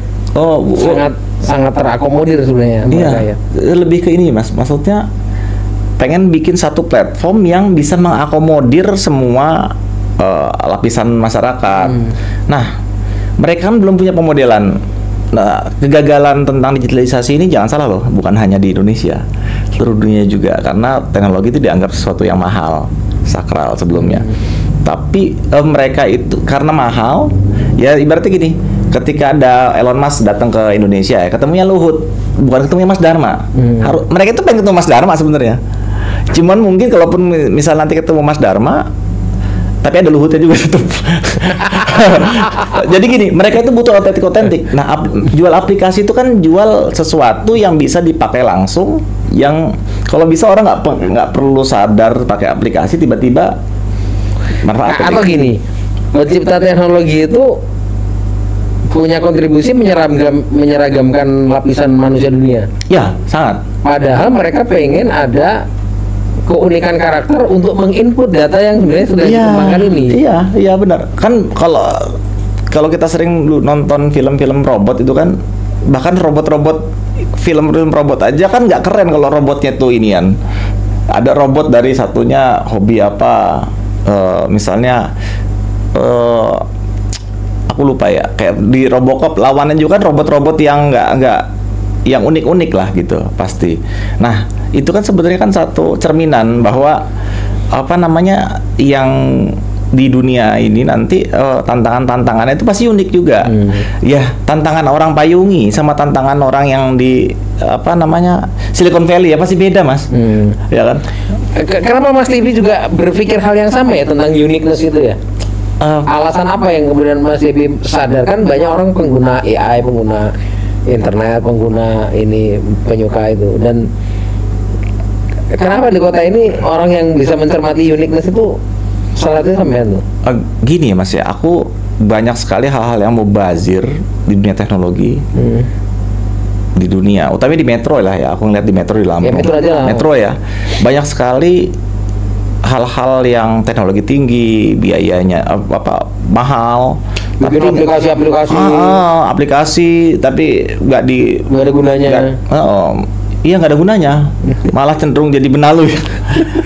sangat terakomodir sebenarnya. Iya, lebih ke ini Mas, maksudnya pengen bikin satu platform yang bisa mengakomodir semua lapisan masyarakat. Nah, mereka kan belum punya pemodelan. Nah, kegagalan tentang digitalisasi ini jangan salah loh, bukan hanya di Indonesia, seluruh dunia juga, karena teknologi itu dianggap sesuatu yang mahal, sakral sebelumnya. Tapi mereka itu karena mahal, ya ibaratnya gini, ketika ada Elon Musk datang ke Indonesia ya, ketemunya Luhut, bukan ketemunya Mas Dharma. Mereka itu pengen ketemu Mas Dharma sebenarnya. Cuman mungkin kalaupun misal nanti ketemu Mas Dharma, tapi ada Luhutnya juga tetap. Jadi gini, mereka itu butuh otentik. Nah, jual aplikasi itu kan jual sesuatu yang bisa dipakai langsung, yang kalau bisa orang nggak perlu sadar pakai aplikasi, tiba-tiba manfaat. Atau gini, pencipta teknologi itu punya kontribusi menyeragamkan lapisan manusia dunia. Ya, sangat. Padahal mereka pengen ada keunikan karakter untuk menginput data yang sebenarnya sudah dikembangkan ini. Iya benar. Kan kalau kita sering nonton film-film robot itu kan, bahkan robot-robot, film-film robot aja kan nggak keren kalau robotnya tuh inian. Ada robot dari satunya hobi apa, misalnya aku lupa ya, kayak di Robocop lawannya juga kan robot-robot yang nggak yang unik-unik lah gitu pasti. Nah, itu kan sebenarnya kan satu cerminan bahwa apa namanya, yang di dunia ini nanti tantangannya itu pasti unik juga. Ya, tantangan orang Payungi sama tantangan orang yang di apa namanya Silicon Valley ya pasti beda, Mas. Ya kan? Kenapa Mas Livi juga berpikir hal yang sama ya tentang uniqueness itu ya? Alasan apa yang kemudian Mas Livi sadar? Kan banyak orang pengguna AI, pengguna internet, pengguna ini, penyuka itu, dan kenapa di kota ini orang yang bisa mencermati uniqueness itu salah satunya sampean tuh? Gini ya Mas ya, aku banyak sekali hal-hal yang mubazir di dunia teknologi. Di dunia, utamanya di metro lah ya, aku ngeliat di metro di Lampung. Ya, metro ya, banyak sekali hal-hal yang teknologi tinggi, biayanya apa mahal. Bikin aplikasi tapi nggak ada gunanya. Iya, nggak ada gunanya, malah cenderung jadi benalu.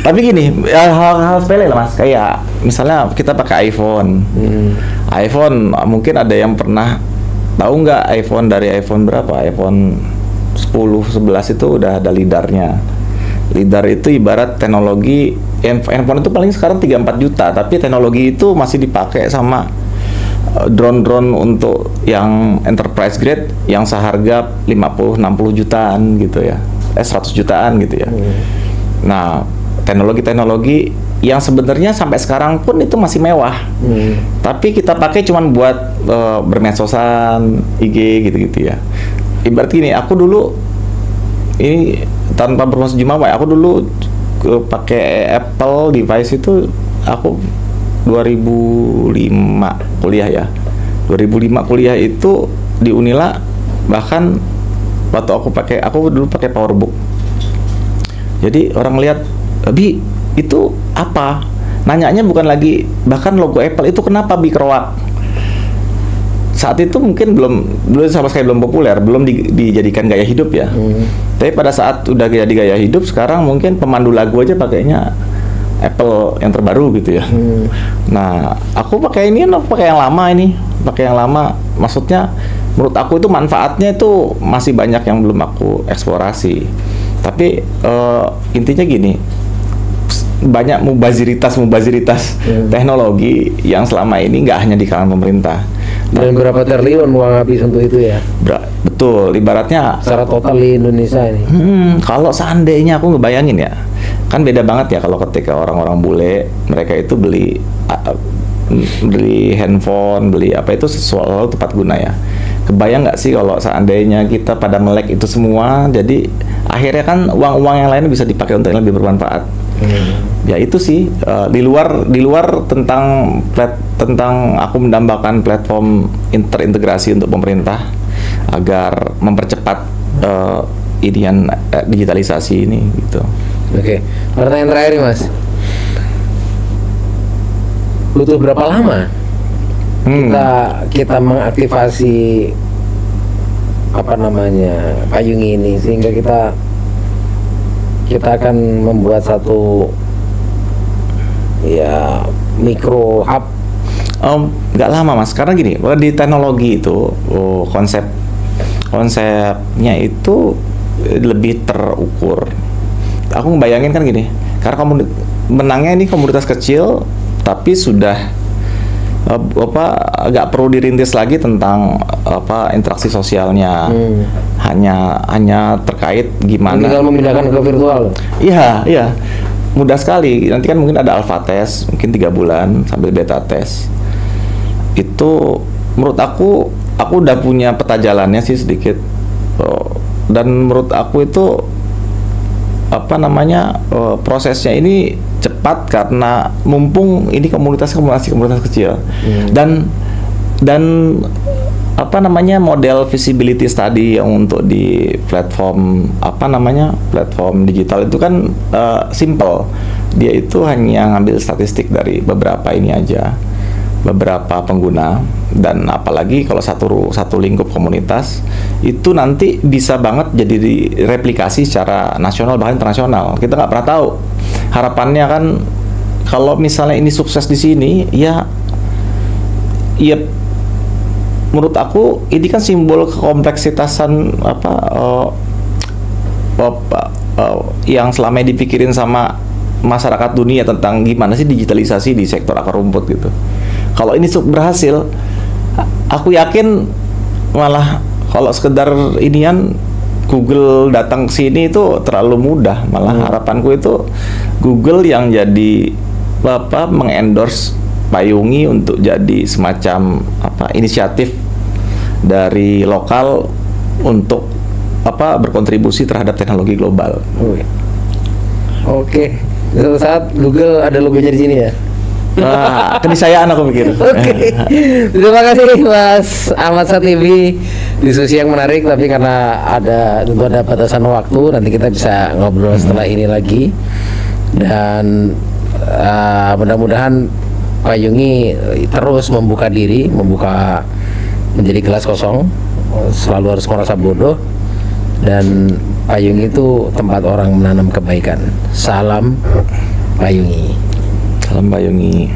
Tapi gini, hal-hal sepele lah Mas, kayak misalnya kita pakai iPhone. iPhone mungkin ada yang pernah tahu nggak iPhone dari iPhone berapa? iPhone 10, 11 itu udah ada lidarnya. Lidar itu ibarat teknologi, handphone itu paling sekarang 3-4 juta, tapi teknologi itu masih dipakai sama drone-drone untuk yang enterprise grade yang seharga 50-60 jutaan gitu ya, 100 jutaan gitu ya. Nah, teknologi-teknologi yang sebenarnya sampai sekarang pun itu masih mewah, tapi kita pakai cuman buat bermedsosan, IG gitu-gitu ya. Ibarat gini, aku dulu ini tanpa bermaksud jumawa, aku dulu pakai Apple device itu aku 2005 kuliah ya. 2005 kuliah itu di Unila, bahkan waktu aku dulu pakai PowerBook. Jadi orang lihat, "Bi, itu apa?" Nanyanya bukan lagi bahkan logo Apple itu kenapa Bi keroak. Saat itu mungkin belum sama sekali belum populer, belum dijadikan gaya hidup ya. Tapi pada saat udah jadi gaya hidup, sekarang mungkin pemandu lagu aja pakainya Apple yang terbaru gitu ya. Nah, aku pakai ini, aku pakai yang lama ini, Maksudnya, menurut aku itu manfaatnya itu masih banyak yang belum aku eksplorasi. Tapi intinya gini, banyak mubaziritas teknologi yang selama ini nggak hanya di kalangan pemerintah. Dan berapa triliun uang habis untuk itu ya? Betul, ibaratnya secara total di Indonesia ini. Kalau seandainya aku ngebayangin ya, kan beda banget ya kalau ketika orang-orang bule, mereka itu beli handphone, beli apa itu selalu tepat guna ya. Kebayang nggak sih kalau seandainya kita pada melek itu semua, jadi akhirnya kan uang-uang yang lain bisa dipakai untuk yang lebih bermanfaat. Ya itu sih di luar tentang aku mendambakan platform terintegrasi untuk pemerintah agar mempercepat digitalisasi ini gitu. Oke, pertanyaan terakhir nih Mas, butuh berapa lama kita mengaktifasi apa namanya Payungi ini sehingga kita kita akan membuat satu ya micro hub. Nggak lama mas, karena gini, di teknologi itu konsepnya itu lebih terukur. Aku ngebayangin kan gini, karena menangnya ini komunitas kecil, tapi sudah nggak perlu dirintis lagi tentang interaksi sosialnya, hanya terkait gimana. Tinggal memindahkan ke virtual. Iya, mudah sekali. Nanti kan mungkin ada alpha test, mungkin 3 bulan sambil beta test. Itu menurut aku udah punya peta jalannya sih sedikit. Dan menurut aku itu prosesnya ini cepat karena mumpung ini komunitas kecil. Dan model visibility study yang untuk di platform platform digital itu kan simple. Dia itu hanya ngambil statistik dari beberapa pengguna, dan apalagi kalau satu lingkup komunitas itu nanti bisa banget jadi direplikasi secara nasional bahkan internasional. Kita nggak pernah tahu. Harapannya kan kalau misalnya ini sukses di sini, ya menurut aku ini kan simbol kekompleksitasan yang selama ini dipikirin sama masyarakat dunia tentang gimana sih digitalisasi di sektor akar rumput gitu. Kalau ini berhasil, aku yakin malah kalau sekedar inian Google datang ke sini itu terlalu mudah. Malah harapanku itu Google yang jadi mengendorse Payungi untuk jadi semacam inisiatif dari lokal untuk berkontribusi terhadap teknologi global. Oke. Suatu saat Google ada logonya di sini ya. Keniscayaan aku pikir. Oke. Terima kasih Mas Ahmad Satibi. Diskusi yang menarik, tapi karena tentu ada batasan waktu, nanti kita bisa ngobrol setelah ini lagi. Dan mudah-mudahan Payungi terus membuka diri, menjadi gelas kosong, selalu harus merasa bodoh. Dan Payungi itu tempat orang menanam kebaikan. Salam Payungi. Salam Payungi.